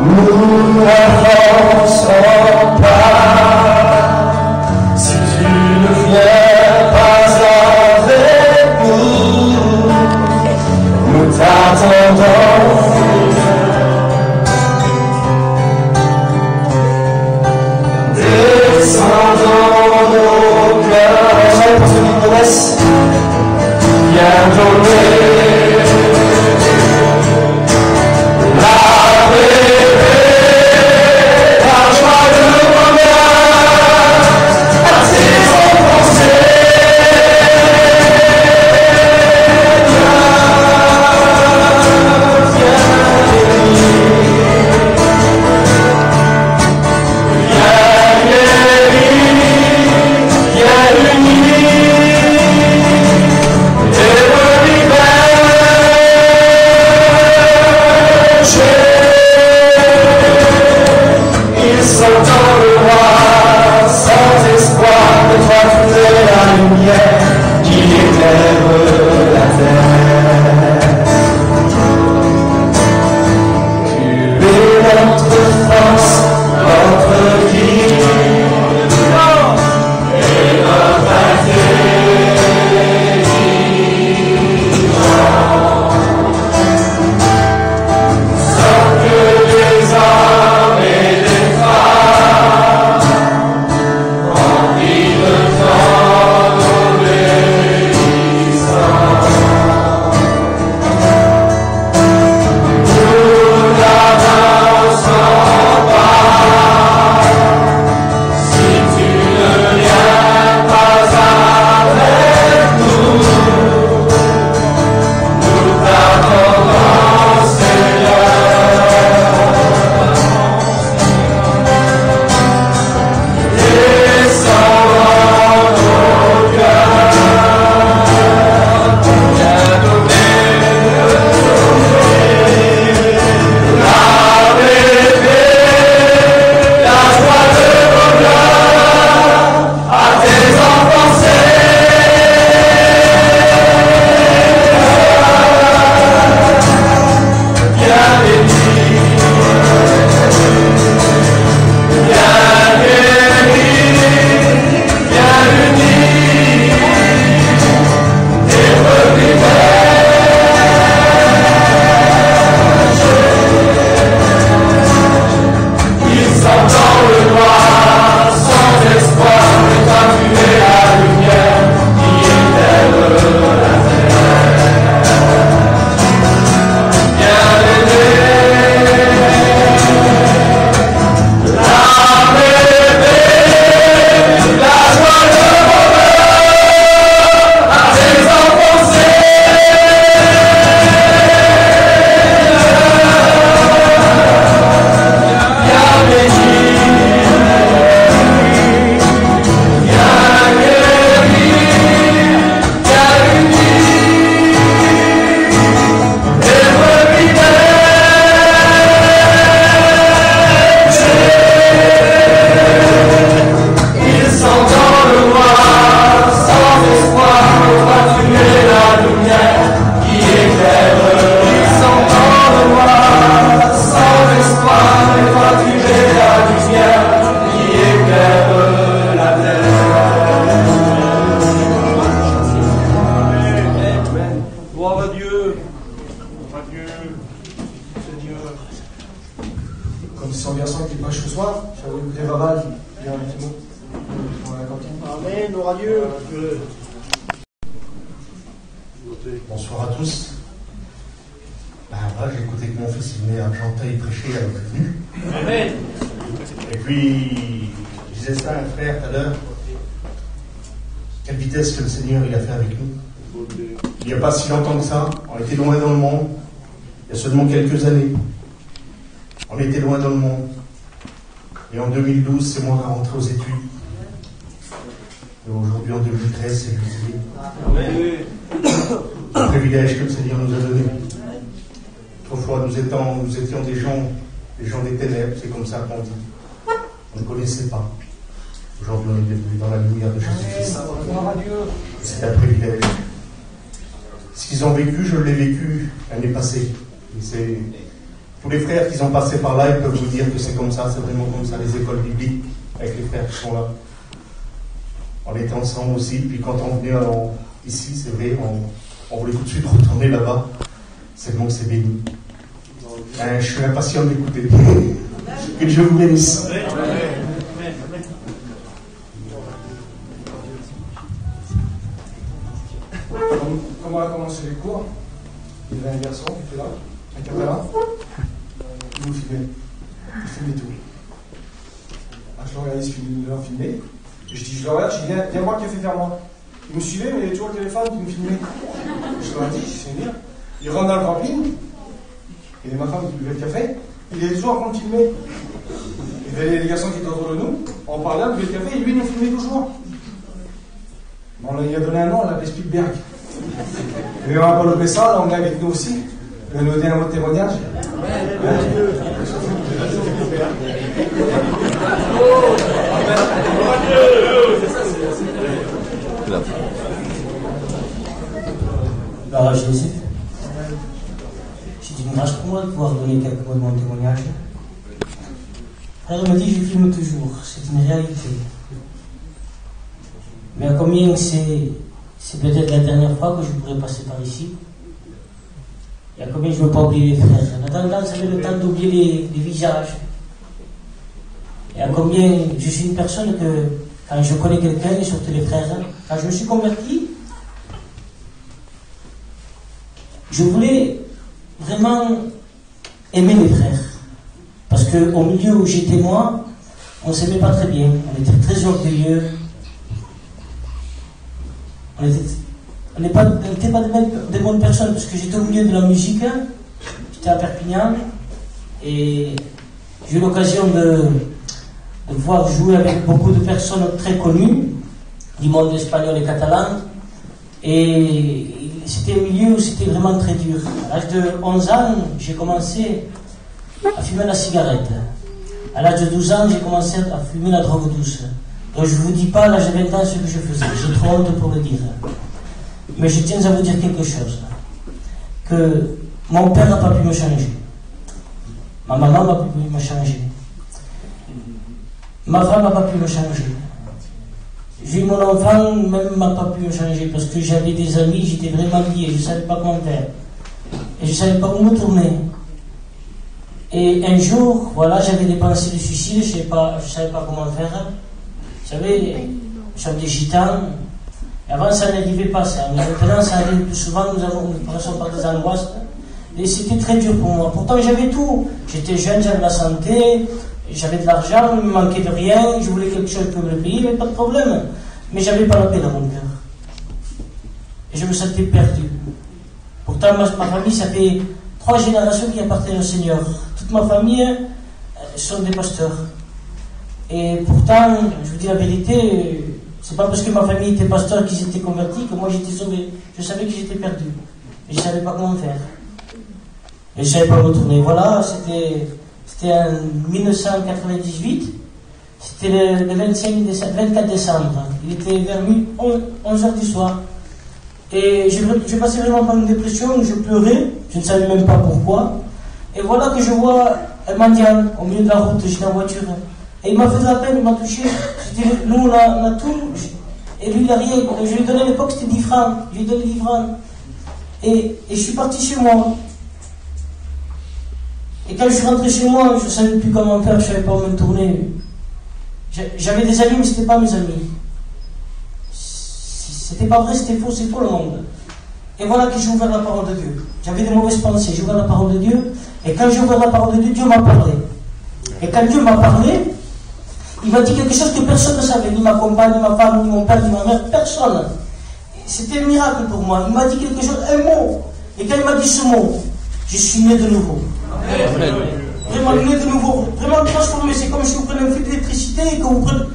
Speaker 5: Nous n'avancerons pas si tu ne viens pas avec nous. Nous t'attendons. Viens donner la paix, la joie de bonheur à tes enfants. On écoutait Babal, qui vient un petit mot. Dans la cantine.
Speaker 3: Amen, gloire à Dieu.
Speaker 8: Bonsoir à tous. Ben voilà, j'ai écouté que mon fils il venait à Argenteuil prêcher avec venu.
Speaker 3: Amen.
Speaker 8: Et puis, je disais ça à un frère tout à l'heure. Quelle vitesse que le Seigneur il a fait avec nous. Il n'y a pas si longtemps que ça, on était loin dans le monde. Il y a seulement quelques années. On était loin dans le monde. Et en 2012, c'est moi qui suis rentré aux études. Et aujourd'hui, en 2013, c'est lui. C'est un privilège que le Seigneur nous a donné. Autrefois, nous étions des gens des ténèbres, c'est comme ça qu'on dit. On ne connaissait pas. Aujourd'hui, on est devenus dans la lumière de Jésus-Christ. C'est un privilège. Ce qu'ils ont vécu, je l'ai vécu l'année passée. Et tous les frères qui sont passés par là, ils peuvent vous dire que c'est comme ça, c'est vraiment comme ça, les écoles bibliques, avec les frères qui sont là. On était ensemble aussi, puis quand on venait ici, c'est vrai, on voulait tout de suite retourner là-bas. C'est bon, c'est béni. Je suis impatient d'écouter. Que Dieu vous bénisse.
Speaker 5: Comment on a commencé les cours, il y avait un garçon qui était là, un caméra, il nous filmait. Il filmait tout. Je le regardais, il filmait. Je le regarde, je dis, viens voir qui a fait faire moi. Il me suivait, mais il y avait toujours le téléphone qui me filmait. Je leur ai dit, c'est bien. Il rentre dans le camping, et ma femme qui buvait le café, il est toujours en train de filmer. Il y avait les garçons qui étaient autour de nous, on parlait, on buvait le café, et lui, il nous filmait toujours. Bon, on lui a donné un nom, on l'appelait Spielberg. Et on va développer ça, là, on est avec nous aussi. Il va nous donner un mot de témoignage.
Speaker 2: Alors, Jésus, c'est une grâce pour moi de pouvoir donner quelques mots de mon témoignage. Alors, il m'a dit, je filme toujours, c'est une réalité. Mais à combien c'est peut-être la dernière fois que je pourrais passer par ici. Et à combien je ne veux pas oublier les frères. En attendant, ça fait le temps d'oublier les visages. Et à combien je suis une personne que, quand je connais quelqu'un, et surtout les frères, quand je me suis converti, je voulais vraiment aimer les frères. Parce qu'au milieu où j'étais moi, on ne s'aimait pas très bien. On était très orgueilleux. On n'était pas des bonnes personnes, parce que j'étais au milieu de la musique, j'étais à Perpignan, et j'ai eu l'occasion de voir jouer avec beaucoup de personnes très connues, du monde espagnol et catalan, et c'était un milieu où c'était vraiment très dur. À l'âge de 11 ans, j'ai commencé à fumer la cigarette. À l'âge de 12 ans, j'ai commencé à fumer la drogue douce. Donc je ne vous dis pas à l'âge de 20 ans ce que je faisais, j'ai trop honte pour le dire. Mais je tiens à vous dire quelque chose. Que mon père n'a pas pu me changer. Ma maman n'a pas pu me changer. Ma femme n'a pas pu me changer. J'ai eu mon enfant, même m'a pas pu me changer parce que j'avais des amis, j'étais vraiment lié, je ne savais pas comment faire. Et je ne savais pas où me tourner. Et un jour, voilà, j'avais des pensées de suicide, je ne savais pas comment faire. Vous savez, nous sommes des gitans. Et avant, ça n'arrivait pas, ça. Mais maintenant, ça arrive plus souvent, nous passons par des angoisses. Et c'était très dur pour moi. Pourtant, j'avais tout. J'étais jeune, j'avais la santé, j'avais de l'argent, il ne me manquait de rien, je voulais quelque chose pour me le payer, mais pas de problème. Mais j'avais pas la paix dans mon cœur. Et je me sentais perdu. Pourtant, ma famille, ça fait 3 générations qui appartiennent au Seigneur. Toute ma famille sont des pasteurs. Et pourtant, je vous dis la vérité, c'est pas parce que ma famille était pasteur qu'ils étaient convertis que moi j'étais sauvé. Je savais que j'étais perdu. Et je ne savais pas comment faire. Et je ne savais pas me retourner. Voilà, c'était en 1998. C'était le 24 décembre. Il était vers 11h du soir. Et je passais vraiment par une dépression, je pleurais, je ne savais même pas pourquoi. Et voilà que je vois un mendiant au milieu de la route, j'étais en voiture. Et il m'a fait de la peine, il m'a touché. Je dis, nous on a tout. Et lui il n'a rien. Je lui ai donné à l'époque, c'était 10 francs. Je lui ai donné 10 francs. Et je suis parti chez moi. Et quand je suis rentré chez moi, je ne savais plus comment faire, je ne savais pas où me tourner.
Speaker 9: J'avais des amis, mais ce n'étaient pas mes amis. C'était pas vrai, c'était faux, c'est faux le monde. Et voilà que j'ai ouvert la parole de Dieu. J'avais des mauvaises pensées, j'ai ouvert la parole de Dieu. Et quand j'ai ouvert la parole de Dieu, Dieu m'a parlé. Et quand Dieu m'a parlé, il m'a dit quelque chose que personne ne savait, ni ma compagne, ni ma femme, ni mon père, ni ma mère, personne. C'était un miracle pour moi. Il m'a dit quelque chose, un mot. Et quand il m'a dit ce mot, je suis né de nouveau. Amen. Vraiment né de nouveau, vraiment transformé. C'est comme si vous prenez un fil d'électricité et que vous prenez.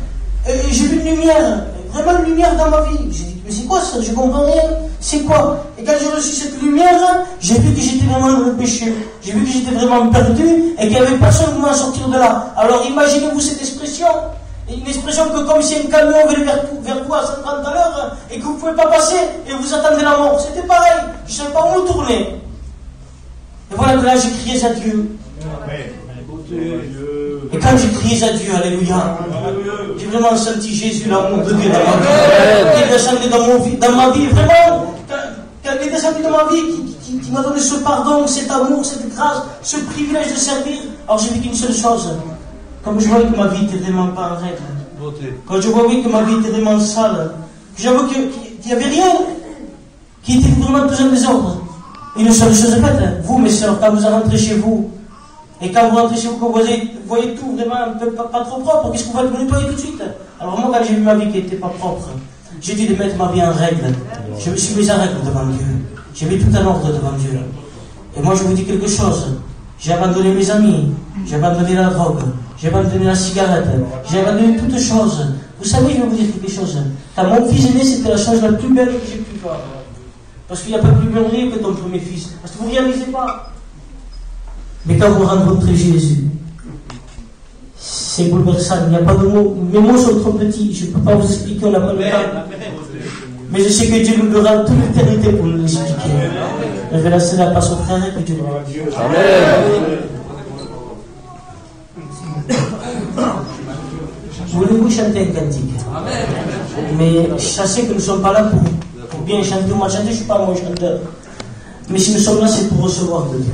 Speaker 9: Et j'ai vu une lumière, vraiment une lumière dans ma vie. J'ai dit, mais c'est quoi ça? Je comprends rien. C'est quoi? Et quand j'ai reçu cette lumière, j'ai vu que j'étais vraiment dans le péché. J'ai vu que j'étais vraiment perdu et qu'il n'y avait personne pour m'en sortir de là. Alors imaginez-vous cette expression. Une expression que comme si un camion venait vers vous à 130 à l'heure et que vous ne pouvez pas passer et vous attendez la mort. C'était pareil. Je ne savais pas où me tourner. Et voilà que là j'ai crié à Dieu. Et quand j'ai crié à Dieu, alléluia, j'ai vraiment senti Jésus, l'amour de Dieu dans ma vie. Qui est descendu dans ma vie, vraiment, quand il est descendu dans ma vie, qui m'a donné ce pardon, cet amour, cette grâce, ce privilège de servir. Alors j'ai vu qu'une seule chose, comme je voyais que ma vie n'était vraiment pas en règle, quand je voyais que ma vie était vraiment sale, j'avoue qu'il n'y avait rien qui était vraiment plus en désordre. Une seule chose est faite, vous mes soeurs, quand vous rentrez chez vous, et quand vous rentrez chez vous, vous voyez tout vraiment un peu pas trop propre, qu'est-ce que vous faites? Vous nettoyez tout de suite. Alors moi, quand j'ai vu ma vie qui n'était pas propre, j'ai dû mettre ma vie en règle. Je me suis mis en règle devant Dieu. J'ai mis tout en ordre devant Dieu. Et moi, je vous dis quelque chose. J'ai abandonné mes amis, j'ai abandonné la drogue, j'ai abandonné la cigarette, j'ai abandonné toutes choses. Vous savez, je vais vous dire quelque chose. Quand mon fils est né, c'était la chose la plus belle que j'ai pu voir. Parce qu'il n'y a pas plus merveilleux que ton premier fils. Parce que vous ne réalisez pas. Mais quand vous rencontrez Jésus, c'est bouleversant. Il n'y a pas de mots. Mes mots sont trop petits. Je ne peux pas vous expliquer, on n'a pas le temps. Mais je sais que Dieu nous donnera toute l'éternité pour nous l'expliquer. Je vais laisser la place au frère et que Dieu nous bénisse. Amen. Voulez-vous chanter un cantique? Mais sachez que nous ne sommes pas là pour bien chanter ou mal chanter. Je ne suis pas un bon chanteur. Mais si nous sommes là, c'est pour recevoir de Dieu.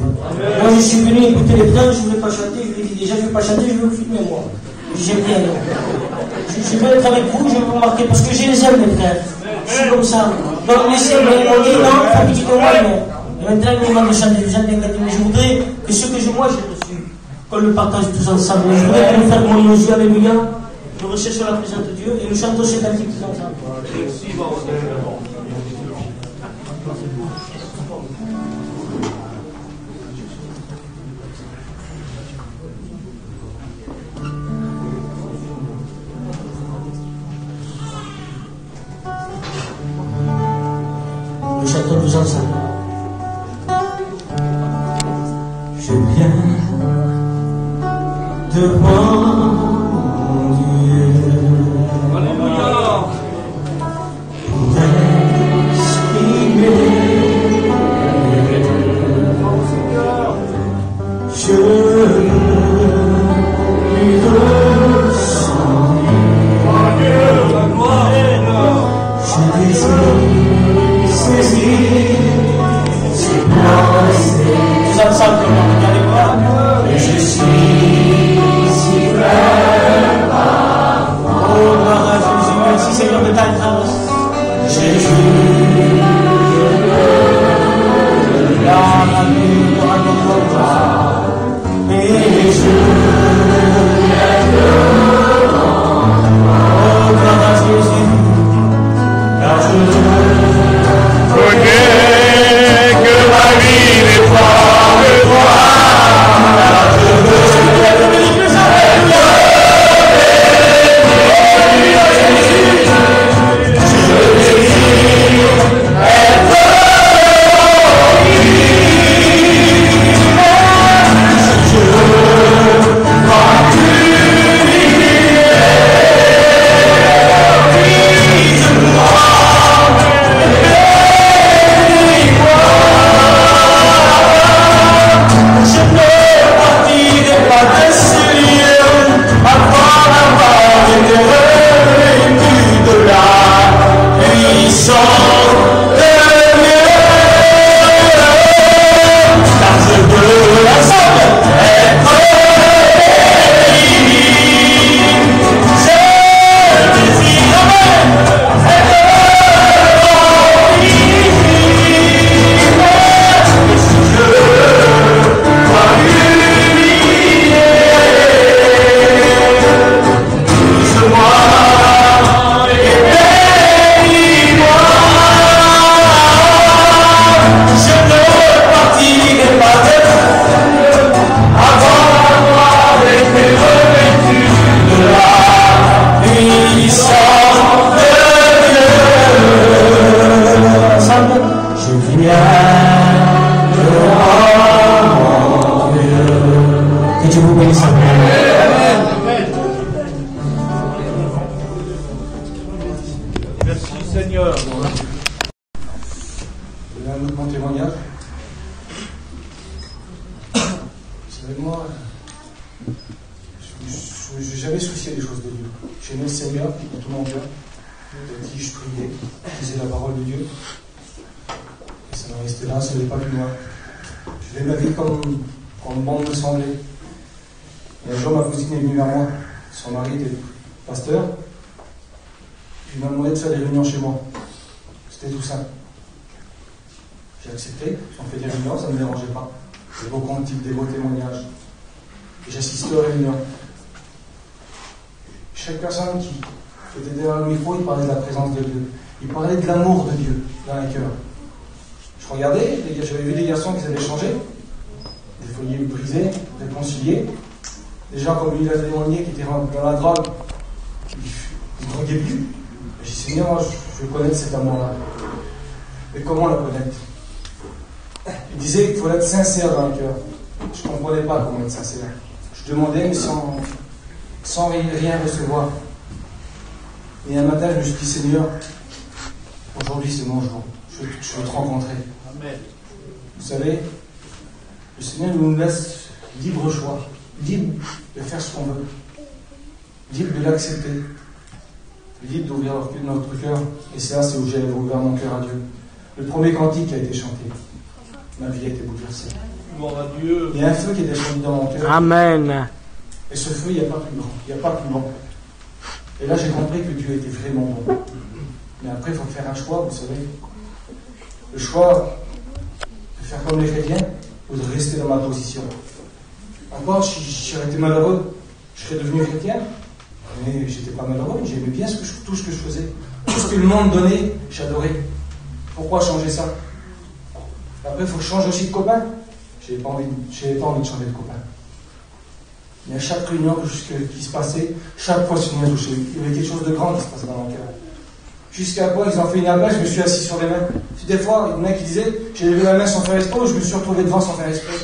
Speaker 9: Moi, je suis venu écouter les frères, je ne voulais pas chanter. Je lui ai dit déjà, je ne vais pas chanter, je vais vous filmer moi. J'aime bien. Je vais être avec vous, je vais vous marquer, parce que je les aime, les frères. Je suis comme ça. Donc, les sœurs m'ont dit, non, il faut que tu te vois, mais maintenant, il m'a de chanter, les gens bien cantés. Mais je voudrais que ce que moi j'ai reçu, qu'on le partage tous ensemble. Je voudrais que nous fermions nos yeux, alléluia. Nous recherchons la présence de Dieu et nous chantons ce cantique tous ensemble. Nous chantons tous ensemble. Je viens devant Dieu. Alléluia. Pour exprimer je lui ressens la gloire. Je désire saisir ses pensées. Tous ensemble, regardez moi. Et je suis si frère parfois. Oh, gloire à Jésus, merci Seigneur de ta grâce. Jésus, gloire à Dieu, gloire à Dieu. Et je oh, gloire à Jésus, car je
Speaker 4: connais que ma vie n'est pas de toi. Je
Speaker 3: Seigneur.
Speaker 5: Je vais un autre mon témoignage. Vous savez, moi, je n'ai jamais soucié des choses de Dieu. J'aimais le Seigneur de tout mon cœur. De qui je priais, je disais la parole de Dieu. Et ça m'est resté là, ça n'allait pas plus loin. Je vivais ma vie comme bon me semblait. Et un jour, ma cousine est venue vers moi. Son mari était pasteur. Il m'a demandé de faire des réunions chez moi. C'était tout simple. J'ai accepté. On fait des réunions, ça ne me dérangeait pas. Des beaux cantiques, des beaux témoignages. Et j'assistais aux réunions. Chaque personne qui était derrière le micro, il parlait de la présence de Dieu. Il parlait de l'amour de Dieu dans les cœurs. Je regardais, j'avais vu des garçons qui avaient changé, des foyers brisés, réconciliés, des gens comme lui, il a témoigné, qui étaient dans la drogue, ils ne droguaient plus. Et j'ai dit, Seigneur, moi, je veux connaître cet amour-là. Mais comment la connaître? Il disait qu'il fallait être sincère dans le cœur. Je ne comprenais pas comment être sincère. Je demandais, mais sans rien recevoir. Et un matin, je me suis dit, Seigneur, aujourd'hui c'est mon jour. Je veux te rencontrer.
Speaker 3: Amen.
Speaker 5: Vous savez, le Seigneur nous laisse libre choix, libre de faire ce qu'on veut, libre de l'accepter, libre d'ouvrir notre cœur. Et c'est là, c'est où j'ai ouvert mon cœur à Dieu. Le premier cantique qui a été chanté, ma vie a été bouleversée.
Speaker 3: Gloire à Dieu.
Speaker 5: Il y a un feu qui est descendu dans mon cœur.
Speaker 10: Amen.
Speaker 5: Et ce feu, il n'y a pas plus grand, il n'y a pas plus long. Et là, j'ai compris que Dieu était vraiment bon. Mais après, il faut faire un choix, vous savez. Le choix de faire comme les chrétiens ou de rester dans ma position. Encore, si j'aurais été malheureux, je serais devenu chrétien. Mais j'étais pas malheureux, j'aimais bien tout ce que je faisais. Tout ce que le monde donnait, j'adorais. Pourquoi changer ça? Après, il faut que je change aussi de copain. Je n'avais pas envie de changer de copain. Mais à chaque réunion qui se passait, chaque fois sur une touché, il y avait quelque chose de grand qui se passait dans mon cœur. Jusqu'à quoi ils ont fait une appel, je me suis assis sur les mains. Des fois, il y en a qui disaient, j'ai levé la main sans faire exprès, je me suis retrouvé devant sans faire exprès.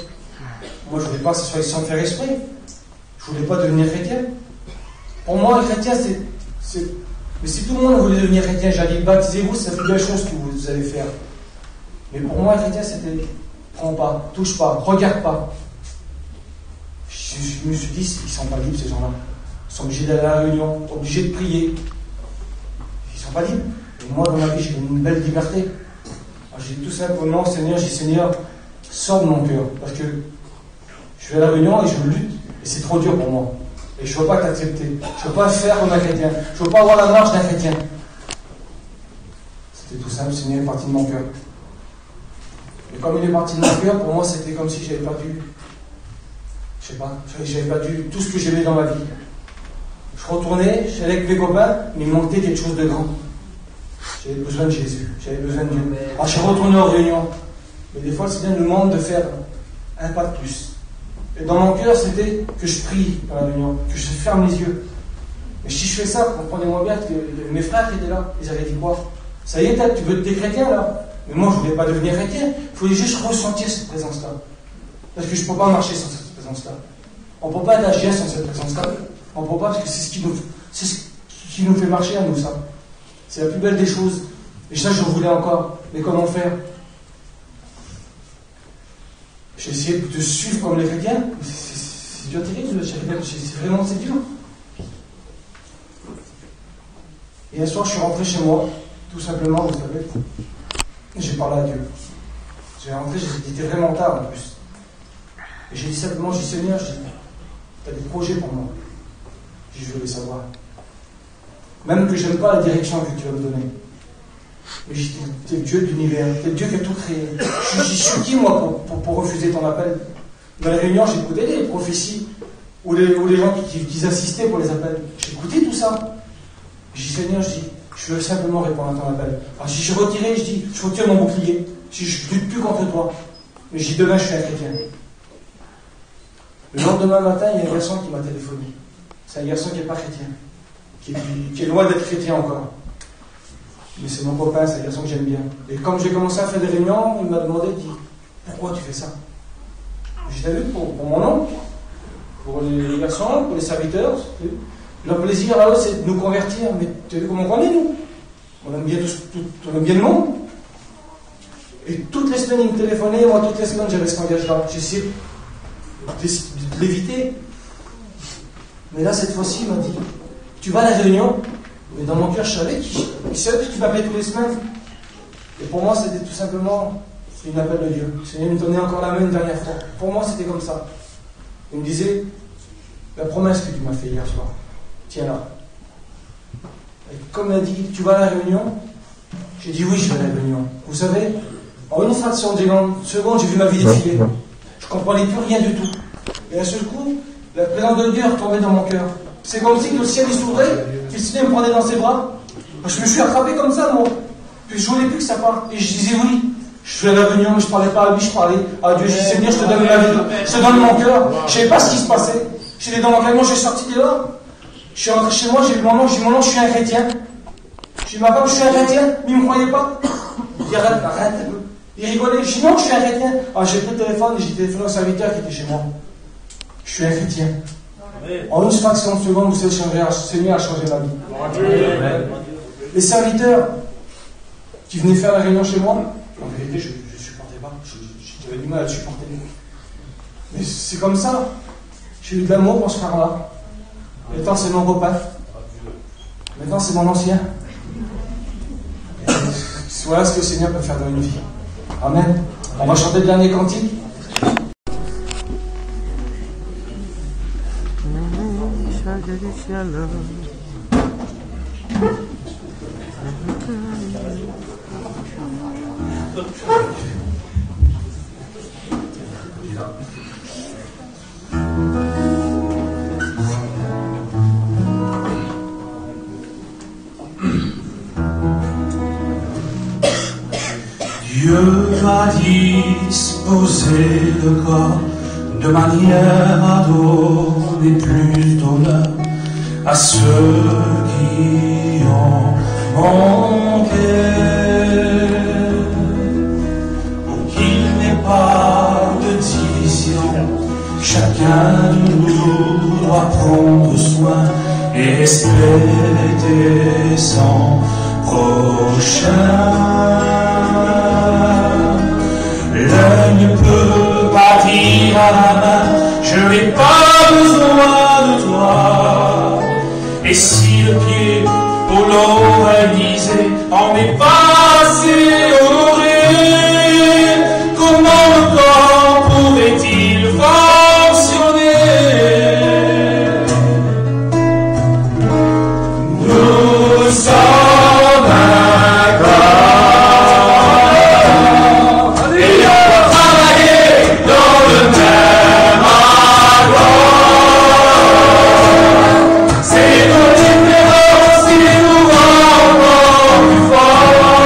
Speaker 5: Moi, je ne voulais pas que ce soit sans faire exprès. Je ne voulais pas devenir chrétien. Pour moi, le chrétien, c'est... Mais si tout le monde voulait devenir chrétien, j'allais dire, baptisez-vous, c'est la plus belle chose que vous allez faire. Mais pour moi, le chrétien, c'était, prends pas, touche pas, regarde pas. Je me suis dit, ils ne sont pas libres, ces gens-là. Ils sont obligés d'aller à la réunion, obligés de prier. Ils ne sont pas libres. Et moi, dans ma vie, j'ai une belle liberté. Alors, j'ai dit tout simplement, Seigneur, sors de mon cœur. Parce que je vais à la réunion et je lutte. Et c'est trop dur pour moi. Et je ne veux pas t'accepter. Je ne veux pas faire comme un chrétien. Je ne veux pas avoir la marche d'un chrétien. C'était tout simple, Seigneur est parti de mon cœur. Et comme il est parti de mon cœur, pour moi, c'était comme si j'avais perdu. Je sais pas, j'avais perdu tout ce que j'aimais dans ma vie. Je retournais, j'allais avec mes copains, mais il me manquait quelque chose de grand. J'avais besoin de Jésus, j'avais besoin de Dieu. Alors je suis retourné aux réunions. Mais des fois, le Seigneur nous demande de faire un pas de plus. Et dans mon cœur, c'était que je prie dans la réunion, que je ferme les yeux. Et si je fais ça, comprenez-moi bien que mes frères qui étaient là, ils avaient dit quoi? Ça y est, tu veux être chrétien là? Mais moi, je ne voulais pas devenir chrétien. Il fallait juste ressentir cette présence-là. Parce que je ne peux pas marcher sans cette présence-là. On ne peut pas agir sans cette présence-là. On ne peut pas, parce que c'est ce qui nous fait marcher à nous, ça. C'est la plus belle des choses. Et ça, je voulais encore. Mais comment faire? J'ai essayé de suivre comme les chrétiens. C'est dur terrible, c'est vraiment dur. Et un soir, je suis rentré chez moi, tout simplement, vous savez. J'ai parlé à Dieu. J'ai rentré, j'étais vraiment tard en plus. Et j'ai dit simplement, j'ai dit Seigneur, tu as des projets pour moi. Je veux les savoir. Même que je n'aime pas la direction que tu vas me donner. Mais j'ai dit, tu es le Dieu de l'univers, tu es le Dieu qui a tout créé. Je suis qui moi pour refuser ton appel? Dans les réunions, j'écoutais les prophéties, ou les gens qui assistaient pour les appels. J'écoutais tout ça. J'ai dit Seigneur, je veux simplement répondre à ton appel. Alors si je retiré, je retire mon bouclier. Si je ne lutte plus contre toi. Mais je dis demain, je suis un chrétien. Le lendemain matin, il y a un garçon qui m'a téléphoné. C'est un garçon qui n'est pas chrétien. Qui est loin d'être chrétien encore. Mais c'est mon copain, c'est un garçon que j'aime bien. Et comme j'ai commencé à faire des réunions, il m'a demandé, il dit, pourquoi tu fais ça? J'ai dit, pour mon nom, pour les garçons, pour les serviteurs. Leur plaisir à eux, c'est de nous convertir. Mais tu as vu comment on est, nous? On aime bien on aime bien le monde. Et toutes les semaines, il me téléphonait. Moi, toutes les semaines, j'avais cet engagement-là. J'essayais de l'éviter. Mais là, cette fois-ci, il m'a dit, tu vas à la réunion? Mais dans mon cœur, je savais qu'il m'appelait tous les semaines. Et pour moi, c'était tout simplement une appel de Dieu. Le Seigneur me donnait encore la main une dernière fois. Pour moi, c'était comme ça. Il me disait, la promesse que tu m'as fait hier soir, tiens-la. Et comme il a dit, tu vas à la réunion? J'ai dit oui, je vais à la réunion. Vous savez, en une fraction de seconde, j'ai vu ma vie défiler. Je ne comprenais plus rien du tout. Et à ce coup, la présence de Dieu est retombée dans mon cœur. C'est comme si le ciel s'ouvrait, que le Seigneur me prenait dans ses bras. Je me suis attrapé comme ça, moi. Puis je ne voulais plus que ça parte. Et je disais oui. Je suis à la réunion, mais je ne parlais pas à lui, je parlais à Dieu. Je disais, Seigneur, je te donne ma vie, je te donne mon cœur. Je ne savais pas ce qui se passait. J'étais dans mon camion, j'ai sorti de là. Je suis rentré chez moi, j'ai vu mon nom, j'ai dit mon nom, je suis un chrétien. J'ai dit ma femme, je suis un chrétien, mais il ne me croyait pas. Il dit arrête. Il rigolait. J'ai dit non, je suis un chrétien. Ah, j'ai pris le téléphone et j'ai téléphoné au serviteur qui était chez moi. Je suis un chrétien. En une fraction de seconde, le Seigneur a changé ma vie. Les serviteurs qui venaient faire la réunion chez moi, en vérité, je ne supportais pas. J'avais du mal à le supporter. Mais c'est comme ça. J'ai eu de l'amour pour ce frère-là. Maintenant, c'est mon copain. Maintenant, c'est mon ancien. Et voilà ce que le Seigneur peut faire dans une vie. Amen. On va chanter le dernier cantique.
Speaker 4: Dieu va disposer le corps de manière à donner plus d'honneur à ceux qui ont manqué, pour qu'il n'ait pas de division. Chacun de nous doit prendre soin et respecter son prochain. L'œil ne peut pas dire à la main, je n'ai pas besoin de toi. Et si le pied au l'oreille disait, on n'est pas assez honoré, comment le corps pourrait-il fonctionner? Nous sommes un corps. C'est nos différences qui nous rendent plus forts.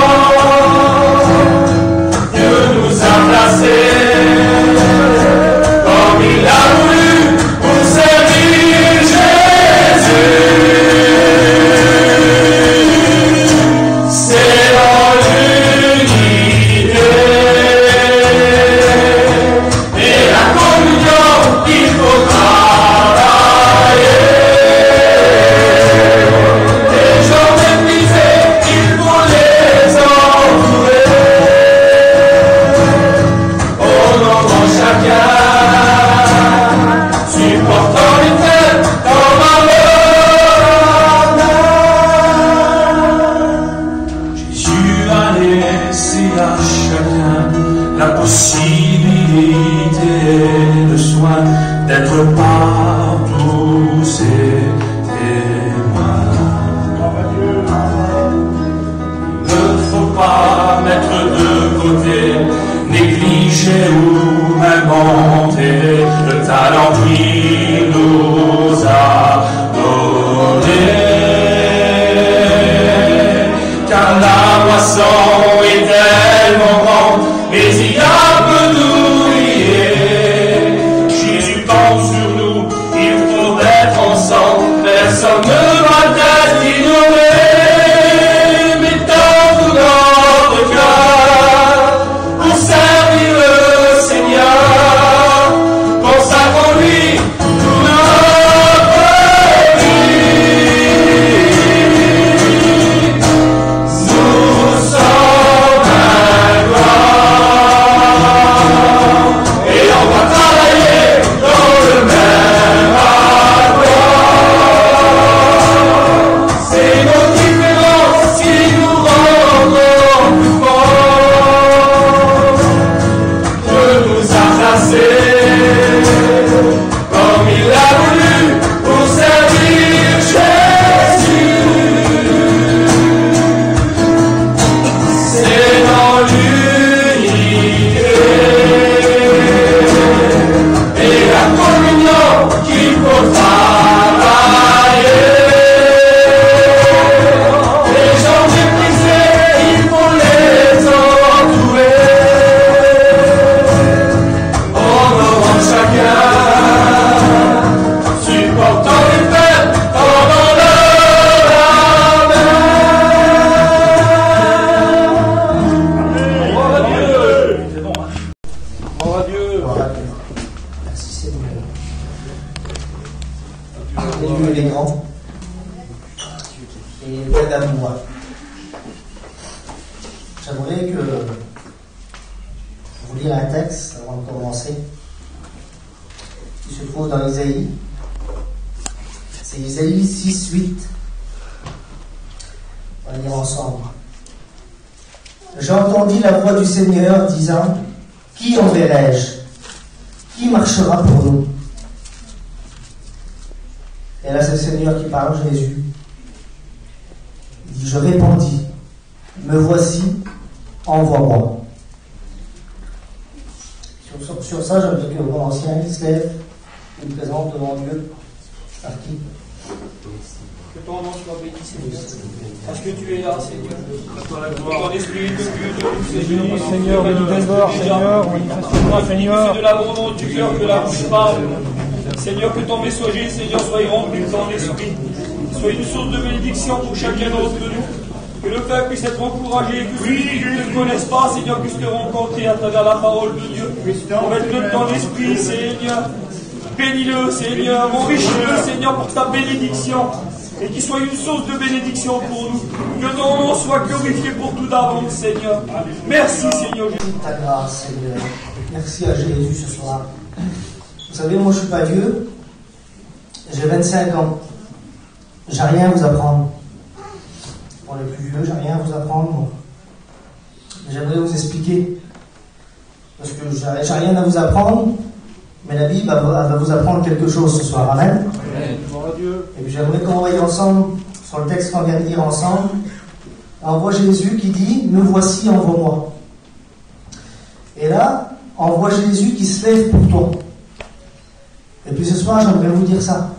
Speaker 10: et plein d'amour. J'aimerais que vous lire un texte avant de commencer, qui se trouve dans Isaïe. C'est Isaïe 6, 8. On va lire ensemble. J'ai entendu la voix du Seigneur disant, qui enverrai-je? Qui marchera pour nous? Et là, c'est le Seigneur qui parle, Jésus. Il dit, je répondis, me voici, envoie-moi. Sur ça, j'aimerais que mon ancien se lève et me présente devant Dieu. Par qui?
Speaker 3: Que ton nom soit béni, Seigneur. Parce que tu es là, Seigneur. Ton esprit de Dieu,
Speaker 11: Seigneur, bénis d'abord, Seigneur, manifeste-toi, Seigneur.
Speaker 3: C'est de l'abondance du cœur que la bouche parle. Seigneur, que ton messager, Seigneur, soit rempli de ton esprit. Soit une source de bénédiction pour chacun d'entre nous. Que le peuple puisse être encouragé, que ceux qui ne te connaissent pas, Seigneur, puissent te rencontrer à travers la parole de Dieu. Revêt-le de ton esprit, Seigneur. Bénis-le, Seigneur. Enrichis-le, Seigneur, pour ta bénédiction. Et qu'il soit une source de bénédiction pour nous. Que ton nom soit glorifié pour tout d'avance, Seigneur. Merci, Seigneur Jésus.
Speaker 10: Ta grâce, Seigneur. Merci à Jésus ce soir. Vous savez, moi je ne suis pas vieux. J'ai 25 ans. J'ai rien à vous apprendre. Pour les plus vieux, j'ai rien à vous apprendre, moi. J'aimerais vous expliquer. Parce que j'ai rien à vous apprendre. Mais la Bible va vous apprendre quelque chose ce soir. Amen. Et puis j'aimerais qu'on voie ensemble, sur le texte qu'on vient de lire ensemble, on voit Jésus qui dit, me voici, envoie-moi. Et là, on voit Jésus qui se lève pour toi. Et puis ce soir, j'aimerais vous dire ça.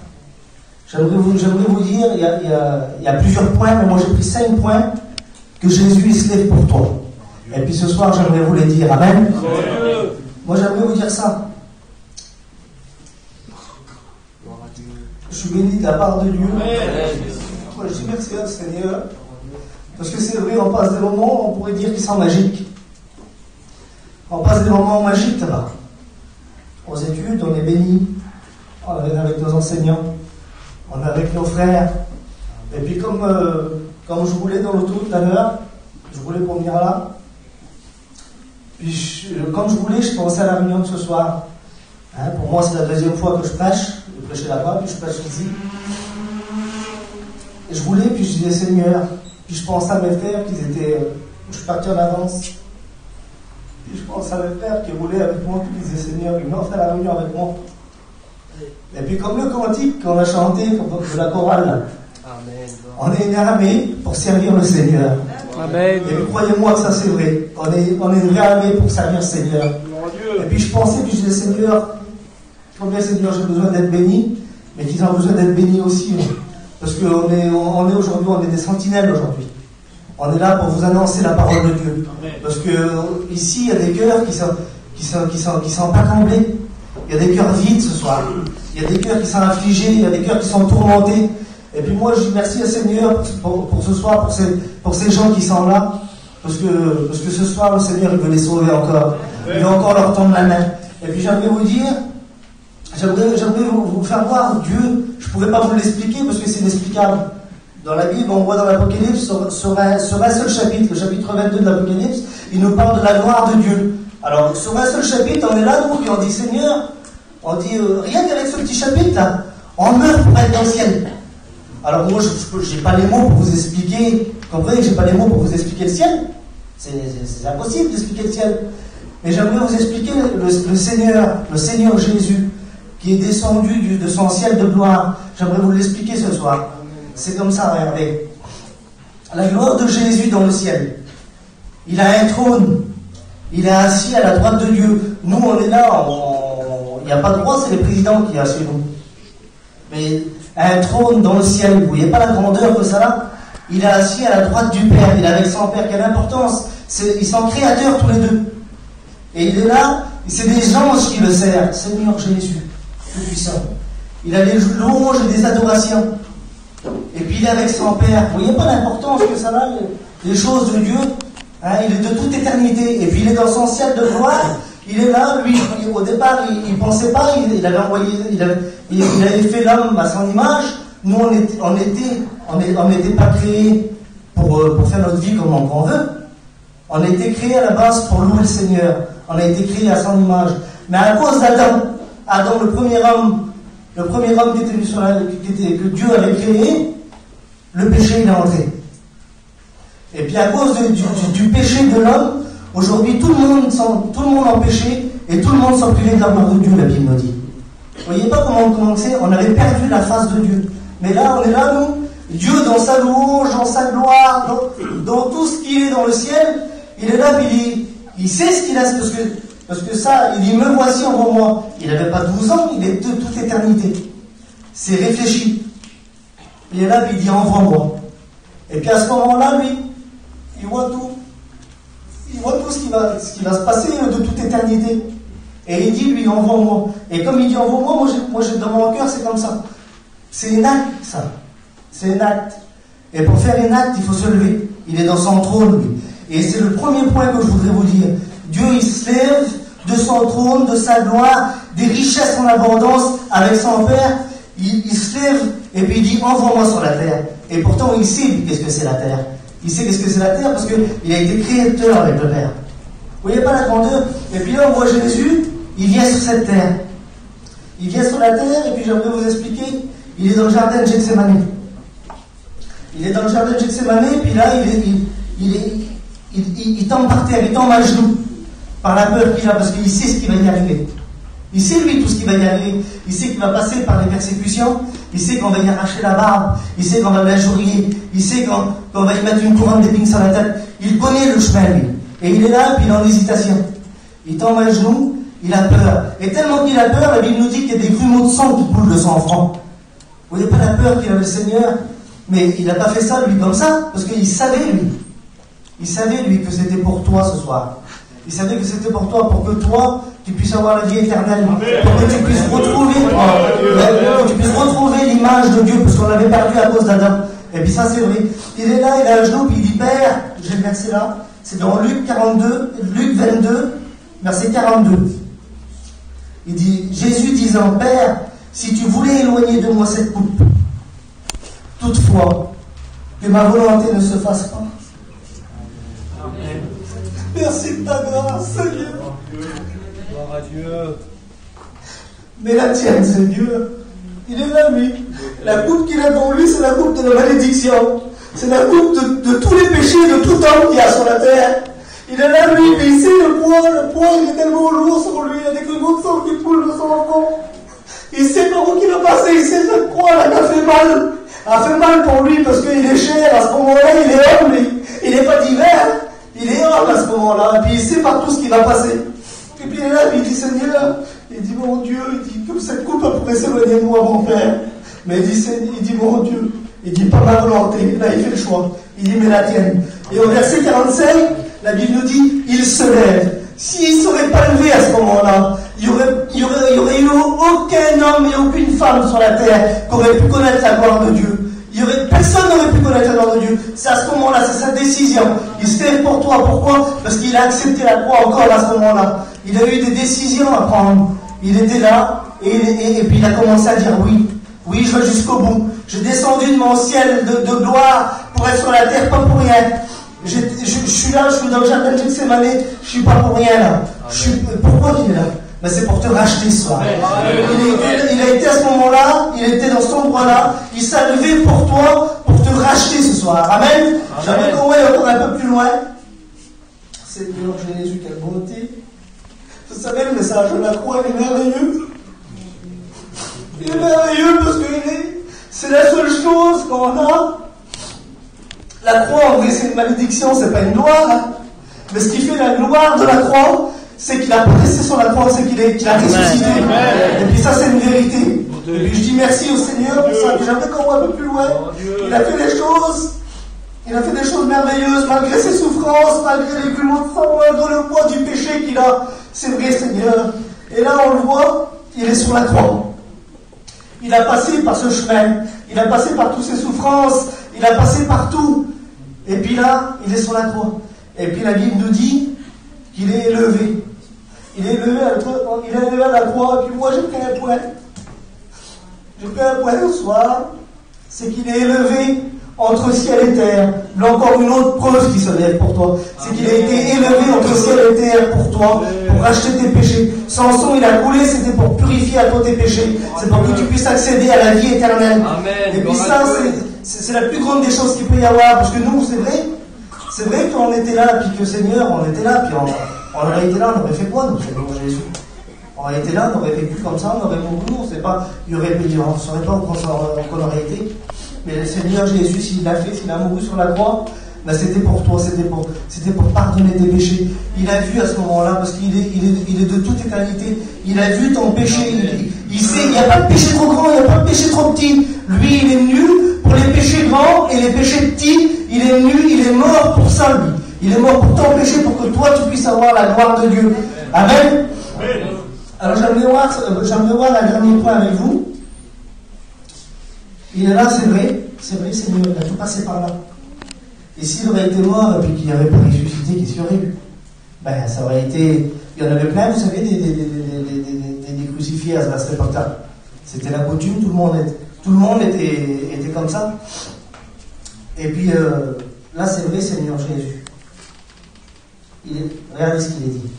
Speaker 10: J'aimerais vous dire, il y a plusieurs points, mais moi j'ai pris 5 points que Jésus il se lève pour toi. Et puis ce soir, j'aimerais vous les dire. Amen. Moi j'aimerais vous dire ça. Je suis béni de la part de Dieu. Moi, je dis merci au Seigneur. Parce que c'est vrai, on passe des moments, on pourrait dire qu'ils sont magiques. On passe des moments magiques là. Aux études, on est béni. On est avec nos enseignants. On est avec nos frères. Et puis comme je roulais dans l'auto tout à l'heure, je roulais pour venir là. Puis comme je roulais, je pensais à la réunion de ce soir. Pour moi, c'est la deuxième fois que je prêche. Je prêchais là-bas, puis je prêche ici. Et je roulais, puis je disais Seigneur. Puis je pensais à mes frères qui étaient. Je suis parti en avance. Puis je pensais à mes frères qui roulaient avec moi, qui disaient Seigneur, ils m'ont fait la réunion avec moi. Et puis comme le cantique qu'on a chanté, de la chorale, là, on est une armée pour servir le Seigneur. Amen. Et puis croyez-moi que ça c'est vrai. On est une vraie armée pour servir le Seigneur. Et puis je pensais, puis je disais Seigneur, combien Seigneur j'ai besoin d'être béni, mais qu'ils ont besoin d'être bénis aussi. Parce qu'on est aujourd'hui, on est des sentinelles aujourd'hui. On est là pour vous annoncer la parole de Dieu. Parce que ici, il y a des cœurs qui sont pas comblés. Il y a des cœurs vides ce soir. Il y a des cœurs qui sont affligés, il y a des cœurs qui sont tourmentés. Et puis moi, je dis merci à Seigneur pour ce soir, pour ces gens qui sont là. Parce que ce soir, le Seigneur, il veut les sauver encore. Il veut encore leur tendre la main. Et puis j'aimerais vous dire, j'aimerais vous faire voir Dieu. Je ne pourrais pas vous l'expliquer parce que c'est inexplicable. Dans la Bible, on voit dans l'Apocalypse, sur un seul chapitre, le chapitre 22 de l'Apocalypse, il nous parle de la gloire de Dieu. Alors, sur un seul chapitre, on est là, donc, et on dit Seigneur, on dit rien qu'avec ce petit chapitre là, on meurt pour être dans le ciel. Alors moi, je n'ai pas les mots pour vous expliquer. Vous comprenez que je n'ai pas les mots pour vous expliquer le ciel. C'est impossible d'expliquer le ciel. Mais j'aimerais vous expliquer le Seigneur Jésus, qui est descendu de son ciel de gloire. J'aimerais vous l'expliquer ce soir. C'est comme ça, regardez. La gloire de Jésus dans le ciel. Il a un trône. Il est assis à la droite de Dieu. Nous, on est là. Il n'y a pas de droit, c'est le président qui est assis nous. Mais un trône dans le ciel, vous ne voyez pas la grandeur que ça a? Il est assis à la droite du Père. Il est avec son Père. Quelle importance! Ils sont créateurs tous les deux. Et il est là. C'est des anges qui le servent. Seigneur Jésus, tout puissant. Il a des louanges et des adorations. Et puis il est avec son Père. Vous voyez pas l'importance que ça a, les choses de Dieu. Il est de toute éternité. Et puis il est dans son ciel de gloire. Il est là, lui, au départ, il ne pensait pas, il avait fait l'homme à son image. Nous, on on n'était pas créé pour faire notre vie comme on veut. On a été créé à la base pour louer le Seigneur. On a été créé à son image. Mais à cause d'Adam, Adam, le premier homme qui était venu sur que Dieu avait créé, le péché il est entré. Et puis à cause du péché de l'homme, aujourd'hui tout le monde en péché et tout le monde s'en privé de l'amour de Dieu, la Bible nous dit. Vous voyez pas comment c'est, on avait perdu la face de Dieu. Mais là, on est là, nous, Dieu dans sa louange, dans sa gloire, dans tout ce qui est dans le ciel, il est là, puis il sait ce qu'il a, parce que ça, il dit, me voici envers moi. Il n'avait pas 12 ans, il est de toute éternité. C'est réfléchi. Il est là, puis il dit, envoie moi. Et puis à ce moment-là, lui, il voit tout. Il voit tout ce qui va se passer de toute éternité. Et il dit, lui, envoie-moi. Et comme il dit, envoie-moi, moi, dans mon cœur, c'est comme ça. C'est un acte, ça. C'est un acte. Et pour faire un acte, il faut se lever. Il est dans son trône, lui. Et c'est le premier point que je voudrais vous dire. Dieu, il se lève de son trône, de sa gloire, des richesses en abondance avec son Père. Il se lève et puis il dit, envoie-moi sur la terre. Et pourtant, il sait qu'est-ce que c'est la terre. Il sait qu'est-ce que c'est la terre parce qu'il a été créateur avec le Père. Vous voyez pas la grandeur? Et puis là, on voit Jésus, il vient sur cette terre. Il vient sur la terre et puis j'aimerais vous expliquer, il est dans le jardin de Gethsémani. Il est dans le jardin de Gethsémani et puis là, il tombe par terre, il tombe à genoux par la peur qu'il a parce qu'il sait ce qui va y arriver. Il sait lui tout ce qui va y arriver. Il sait qu'il va passer par les persécutions. Il sait qu'on va y arracher la barbe. Il sait qu'on va l'injurier. Il sait qu'on va y mettre une couronne d'épines sur la tête. Il connaît le chemin, lui. Et il est là, puis il est en hésitation. Il tombe à genoux, il a peur. Et tellement qu'il a peur, la Bible nous dit qu'il y a des grumeaux de sang qui coulent de son front. Vous voyez pas la peur qu'il a le Seigneur? Mais il n'a pas fait ça, lui, comme ça, parce qu'il savait, lui. Il savait, lui, que c'était pour toi ce soir. Il savait que c'était pour toi, pour que toi, tu puisses avoir la vie éternelle, pour que tu puisses retrouver l'image de Dieu, parce qu'on l'avait perdu à cause d'Adam. Et puis ça, c'est vrai. Il est là, il est à genoux, puis il dit, Père, j'ai le verset là, c'est dans Luc 22, verset 42. Il dit, Jésus disant, Père, si tu voulais éloigner de moi cette coupe, toutefois, que ma volonté ne se fasse pas. Merci de ta grâce, Seigneur.
Speaker 11: Gloire à Dieu.
Speaker 10: Mais la tienne, Seigneur, il est là, lui. La coupe qu'il a dans lui, c'est la coupe de la malédiction. C'est la coupe de tous les péchés de tout homme qui y a sur la terre. Il est là, lui, mais il sait le poids, il est tellement lourd sur lui, il y a des grumeaux de sang qui coulent de son enfant. Il sait par où il va passer, il sait cette croix là qui a fait mal. A fait mal pour lui parce qu'il est cher, à ce moment-là, il est homme, lui. Il n'est pas divers. Il est homme à ce moment-là, et puis il sait par tout ce qui va passer. Et puis il est là, puis il dit, Seigneur, il dit, mon Dieu, il dit, comme cette coupe pourrait s'éloigner de moi, mon Père. Mais il dit, mon Dieu, il dit, pas ma volonté. Là, il fait le choix. Il dit, mais la tienne. Et au verset 45, la Bible nous dit, il se lève. S'il ne serait pas levé à ce moment-là, il n'y aurait eu aucun homme et aucune femme sur la terre qui aurait pu connaître la gloire de Dieu. Personne n'aurait pu connaître la gloire de Dieu. C'est à ce moment-là, c'est sa décision. Il se lève pour toi. Pourquoi? Parce qu'il a accepté la croix encore à ce moment-là. Il a eu des décisions à prendre. Il était là et puis il a commencé à dire oui. Oui, je vais jusqu'au bout. J'ai descendu de mon ciel de gloire pour être sur la terre, pas pour rien. Je suis là, je suis dans le jardin de Gethsémani, je suis pas pour rien là. Pourquoi il est là? Mais c'est pour te racheter ce soir. Il a été à ce moment-là, il était dans cet endroit-là, il s'est levé pour toi, pour te racheter ce soir. Amen. J'aimerais qu'on aille encore un peu plus loin. Seigneur Jésus, quelle beauté. Vous savez, le message de la croix, il est merveilleux. Il est merveilleux parce que c'est la seule chose qu'on a. La croix, en vrai, c'est une malédiction, c'est pas une gloire. Hein. Mais ce qui fait la gloire de la croix, c'est qu'il a pas resté sur la croix, c'est qu'il a ressuscité. Et puis ça, c'est une vérité. Et puis je dis merci au Seigneur pour ça. Puis j'aimerais qu'on voit un peu plus loin. Il a fait des choses merveilleuses, malgré ses souffrances, malgré les grumeaux de sang, malgré le poids du péché qu'il a. C'est vrai, Seigneur. Et là, on le voit, il est sur la croix. Il a passé par ce chemin. Il a passé par toutes ses souffrances. Il a passé par tout. Et puis là, il est sur la croix. Et puis la Bible nous dit qu'il est élevé. Il est élevé à la croix. Et puis moi, j'ai pris un point. J'ai pris un point ce soir. C'est qu'il est élevé entre ciel et terre. Là encore une autre preuve qui se lève pour toi. C'est qu'il a été élevé entre ciel et terre pour toi, pour racheter tes péchés. Samson, il a coulé, c'était pour purifier à toi tes péchés. C'est pour que tu puisses accéder à la vie éternelle. Et puis ça, c'est la plus grande des choses qu'il peut y avoir. Parce que nous, c'est vrai qu'on était là, puis que Seigneur, on était là, puis on aurait été là, on aurait fait quoi, nous, Seigneur Jésus? On aurait été là, on aurait vécu comme ça, on aurait mouru, on ne sait pas, on ne saurait pas où qu'on aurait été. Mais le Seigneur Jésus, s'il l'a fait, s'il a mouru sur la croix, ben c'était pour toi, c'était pour pardonner tes péchés. Il a vu à ce moment-là, parce qu'il est de toute éternité, il a vu ton péché, il sait, il n'y a pas de péché trop grand, il n'y a pas de péché trop petit. Lui, il est venu pour les péchés grands et les péchés petits, il est venu, il est mort pour ça, lui. Il est mort pour ton péché, pour que toi, tu puisses avoir la gloire de Dieu. Amen. Alors j'aimerais voir un dernier point avec vous. Il est là, c'est vrai, Seigneur, il a tout passé par là. Et s'il aurait été mort et puis qu'il n'avait pas ressuscité, qu'est-ce qu'il y aurait eu? Ben, ça aurait été. Il y en avait plein, vous savez, des crucifiés à cette époque-là. C'était la coutume, tout le monde était comme ça. Et puis là, c'est vrai, Seigneur Jésus. Regardez ce qu'il est dit.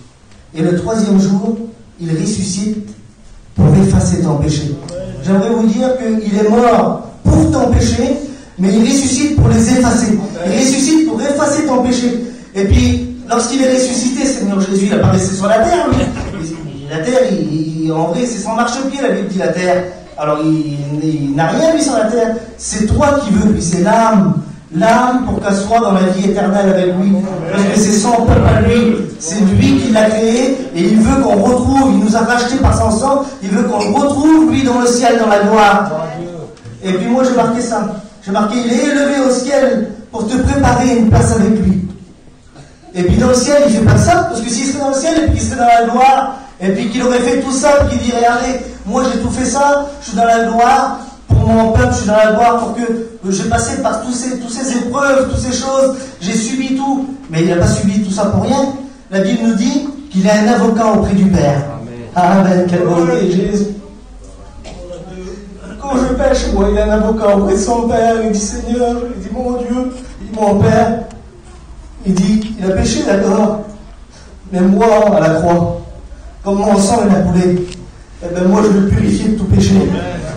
Speaker 10: Et le troisième jour, il ressuscite pour effacer ton péché. J'aimerais vous dire qu'il est mort pour ton péché, mais il ressuscite pour les effacer. Il ressuscite pour effacer ton péché. Et puis, lorsqu'il est ressuscité, Seigneur Jésus, il apparaissait sur la terre, lui. La terre, en vrai, c'est son marchepied, la Bible dit la terre. Alors, il n'a rien, lui, sur la terre. C'est toi qui veux, lui, c'est l'âme. L'âme pour qu'elle soit dans la vie éternelle avec lui. Parce que c'est son peuple à lui. C'est lui qui l'a créé et il veut qu'on retrouve, il nous a racheté par son sang, il veut qu'on le retrouve, lui, dans le ciel, dans la gloire. Et puis moi, j'ai marqué ça. J'ai marqué, il est élevé au ciel pour te préparer une place avec lui. Et puis dans le ciel, il ne fait pas ça, parce que s'il serait dans le ciel et puis qu'il serait dans la gloire, et puis qu'il aurait fait tout ça, puis qu'il dirait, regardez, moi j'ai tout fait ça, je suis dans la gloire, pour mon peuple, je suis dans la gloire pour que j'ai passé par toutes ces épreuves, toutes ces choses, j'ai subi tout. Mais il n'a pas subi tout ça pour rien. La Bible nous dit qu'il a un avocat auprès du Père. Amen. Quelle beauté, Jésus. Quand je pêche, moi, il a un avocat auprès de son Père. Il dit, Seigneur, il dit, mon Dieu, il dit, mon Père. Il dit, il a péché, d'accord. Mais moi, à la croix, comme mon sang il a coulé, eh ben moi, je le purifie de tout péché.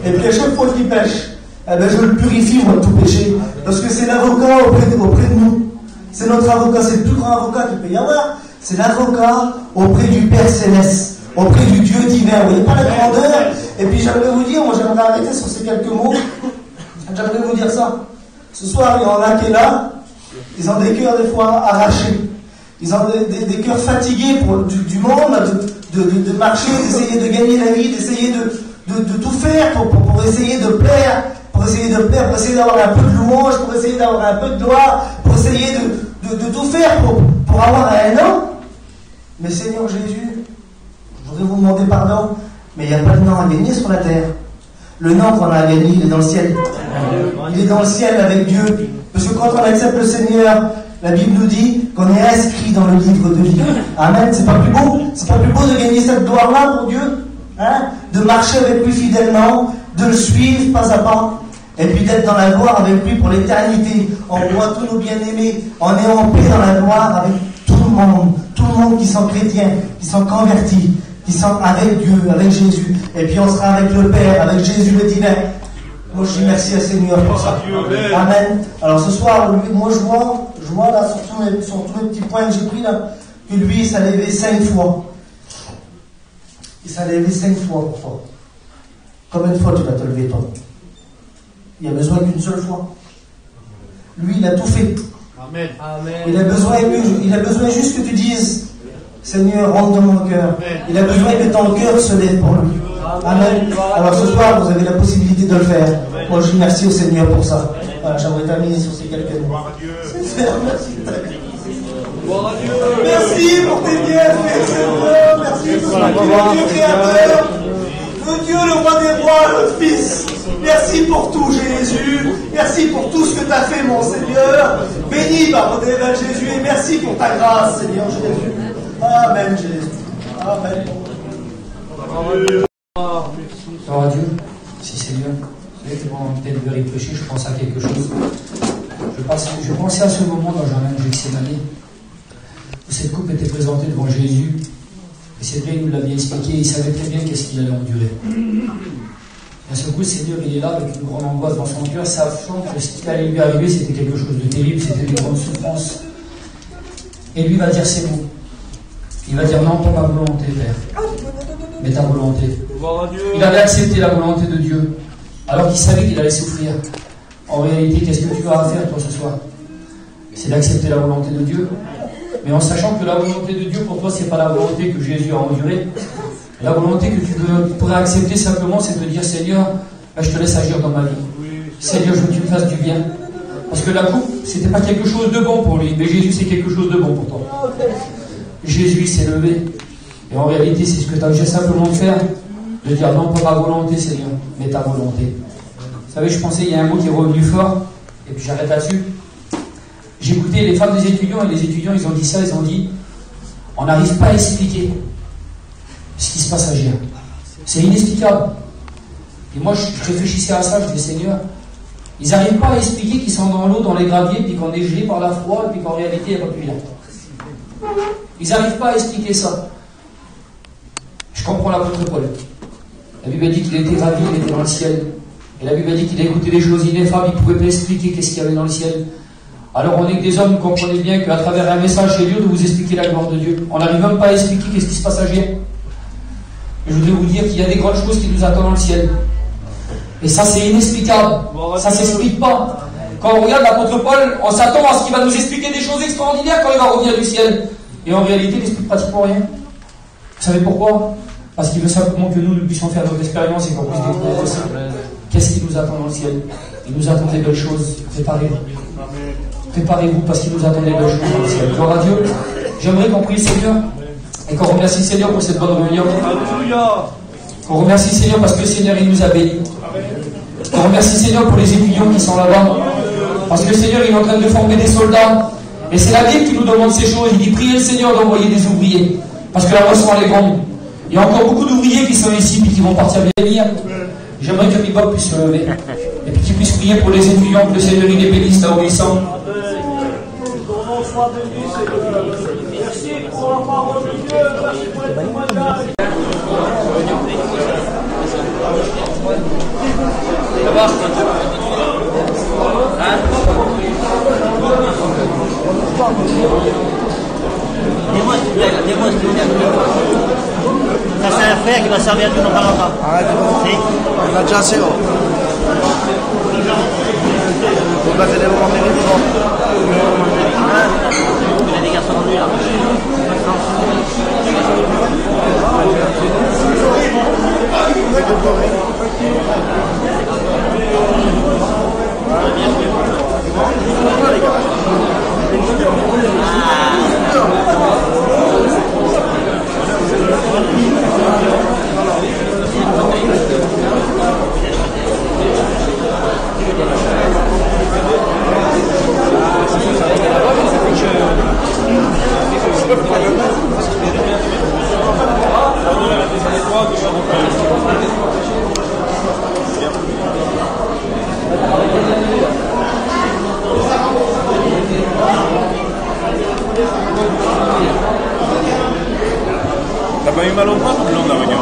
Speaker 10: Et puis à chaque fois qu'il pêche, eh ben, je le purifie, moi, de tout péché. Parce que c'est l'avocat auprès de nous. C'est notre avocat, c'est le plus grand avocat qu'il peut y avoir. C'est l'avocat auprès du Père Céleste, auprès du Dieu divin. Vous voyez pas la grandeur? Et puis j'aimerais vous dire, moi j'aimerais arrêter sur ces quelques mots. J'aimerais vous dire ça. Ce soir, il y en a qui est là, ils ont des cœurs des fois arrachés. Ils ont des cœurs fatigués du monde, de marcher, d'essayer de gagner la vie, d'essayer de tout faire pour essayer de plaire, pour essayer d'avoir un peu de louange, pour essayer d'avoir un peu de gloire, pour essayer de tout faire pour avoir un nom. Mais Seigneur Jésus, je voudrais vous demander pardon, mais il n'y a pas de nom à gagner sur la terre. Le nom qu'on a à gagner, il est dans le ciel. Il est dans le ciel avec Dieu. Parce que quand on accepte le Seigneur, la Bible nous dit qu'on est inscrit dans le livre de vie. Amen. C'est pas plus beau? C'est pas plus beau de gagner cette gloire-là pour Dieu? Hein? De marcher avec lui fidèlement, de le suivre pas à pas, et puis d'être dans la gloire avec lui pour l'éternité. On voit tous nos bien-aimés, on est en paix dans la gloire avec tout le monde qui sont chrétiens, qui sont convertis, qui sont avec Dieu, avec Jésus. Et puis on sera avec le Père, avec Jésus le divin. Moi je dis merci à Seigneur pour ça. Amen. Alors ce soir, moi je vois là sur tous les petits points que j'ai pris là, que lui il s'est levé 5 fois. Il s'est levé 5 fois pour toi. Combien de fois tu vas te lever toi? Il a besoin qu'une seule fois. Lui il a tout fait.
Speaker 3: Amen.
Speaker 10: Il a besoin juste que tu dises, Seigneur, rentre dans mon cœur. Il a besoin que ton cœur se lève pour lui. Amen. Alors ce soir, vous avez la possibilité de le faire. Moi, je dis merci au Seigneur pour ça. Voilà, j'aimerais terminer sur ces quelques mots. Merci pour tes bienfaits, Seigneur. Merci pour le Dieu créateur, le Dieu, le roi des rois, notre Fils. Merci pour tout, Jésus. Merci pour tout ce que tu as fait, mon Seigneur. Béni par mon évêque Jésus et merci pour ta grâce, Seigneur Jésus. Amen, Jésus. Amen.
Speaker 12: Gloire à Dieu. Si Seigneur, peut-être y réfléchir, je pense à quelque chose. Je pensais à ce moment dans le jardin de Gethsémani, où cette coupe était présentée devant Jésus. Et c'est vrai, il nous l'a bien expliqué, il savait très bien qu'est-ce qu'il allait endurer. Et à ce coup, le Seigneur, il est là avec une grande angoisse dans son cœur, sachant que ce qui allait lui arriver, c'était quelque chose de terrible, c'était une grande souffrance. Et lui va dire ces mots. Il va dire non, pas ma volonté, Père, mais ta volonté. Il avait accepté la volonté de Dieu, alors qu'il savait qu'il allait souffrir. En réalité, qu'est-ce que tu as à faire, toi, ce soir? C'est d'accepter la volonté de Dieu. Mais en sachant que la volonté de Dieu, pour toi, c'est pas la volonté que Jésus a endurée. La volonté que tu pourrais accepter simplement, c'est de dire, Seigneur, je te laisse agir dans ma vie. Seigneur, je veux que tu me fasses du bien. Parce que la coupe, c'était pas quelque chose de bon pour lui, mais Jésus, c'est quelque chose de bon pour toi. Jésus s'est levé. Et en réalité, c'est ce que tu as obligé simplement de faire, de dire, non, pas ma volonté, Seigneur, mais ta volonté. Vous savez, je pensais, il y a un mot qui est revenu fort, et puis j'arrête là-dessus. J'écoutais les femmes des étudiants, et les étudiants, ils ont dit ça, ils ont dit, on n'arrive pas à expliquer ce qui se passe à Géant. C'est inexplicable. Et moi, je réfléchissais à ça, je disais, Seigneur, ils n'arrivent pas à expliquer qu'ils sont dans l'eau, dans les graviers, puis qu'on est gelé par la froid, et puis qu'en réalité, il n'y a pas plus là. Ils n'arrivent pas à expliquer ça. Je comprends l'apôtre Paul. La Bible dit qu'il était ravi, il était dans le ciel. Et la Bible dit qu'il a écouté des choses ineffables, il ne pouvait pas expliquer qu'est-ce qu'il y avait dans le ciel. Alors on est que des hommes, vous comprenez bien qu'à travers un message, c'est dur de vous expliquer la gloire de Dieu. On n'arrive même pas à expliquer qu'est-ce qui se passe à Géant. Je voudrais vous dire qu'il y a des grandes choses qui nous attendent dans le ciel. Et ça, c'est inexplicable. Ça ne s'explique pas. Quand on regarde l'apôtre Paul, on s'attend à ce qu'il va nous expliquer des choses extraordinaires quand il va revenir du ciel. Et en réalité, il n'explique pratiquement rien. Vous savez pourquoi? Parce qu'il veut simplement que nous puissions faire notre expérience et qu'on puisse découvrir aussi qu'est-ce qui nous attend dans le ciel. Il nous attend des belles choses. Préparez-vous. Préparez-vous parce qu'il nous attend des belles choses dans le ciel. Gloire à Dieu. J'aimerais qu'on prie le Seigneur et qu'on remercie le Seigneur pour cette bonne réunion. Qu'on remercie le Seigneur parce que le Seigneur, il nous a bénis. Qu'on remercie le Seigneur pour les étudiants qui sont là-bas. Parce que le Seigneur, il est en train de former des soldats. Et c'est la Bible qui nous demande ces choses. Il dit, priez le Seigneur d'envoyer des ouvriers. Parce que la moisson, elle est grande. Il y a encore beaucoup d'ouvriers qui sont ici et qui vont partir bénir. J'aimerais que Bibop puisse se lever. Et puis qu'il puisse prier pour les étudiants, que le Seigneur, il les bénisse là où ils sont.
Speaker 3: Ton nom soit béni, Seigneur. Merci pour la parole de Dieu. Merci pour les témoignages.
Speaker 2: Dis-moi s'il te plaît, dis-moi s'il te plaît. Ça c'est un frère qui va servir Dieu dans pas longtemps.
Speaker 13: Arrête, il a déjà assez haut. On va t'aider pour rentrer vite.
Speaker 2: Il y a des garçons rendus là.
Speaker 14: T'as pas eu mal au bras tout le long de la réunion?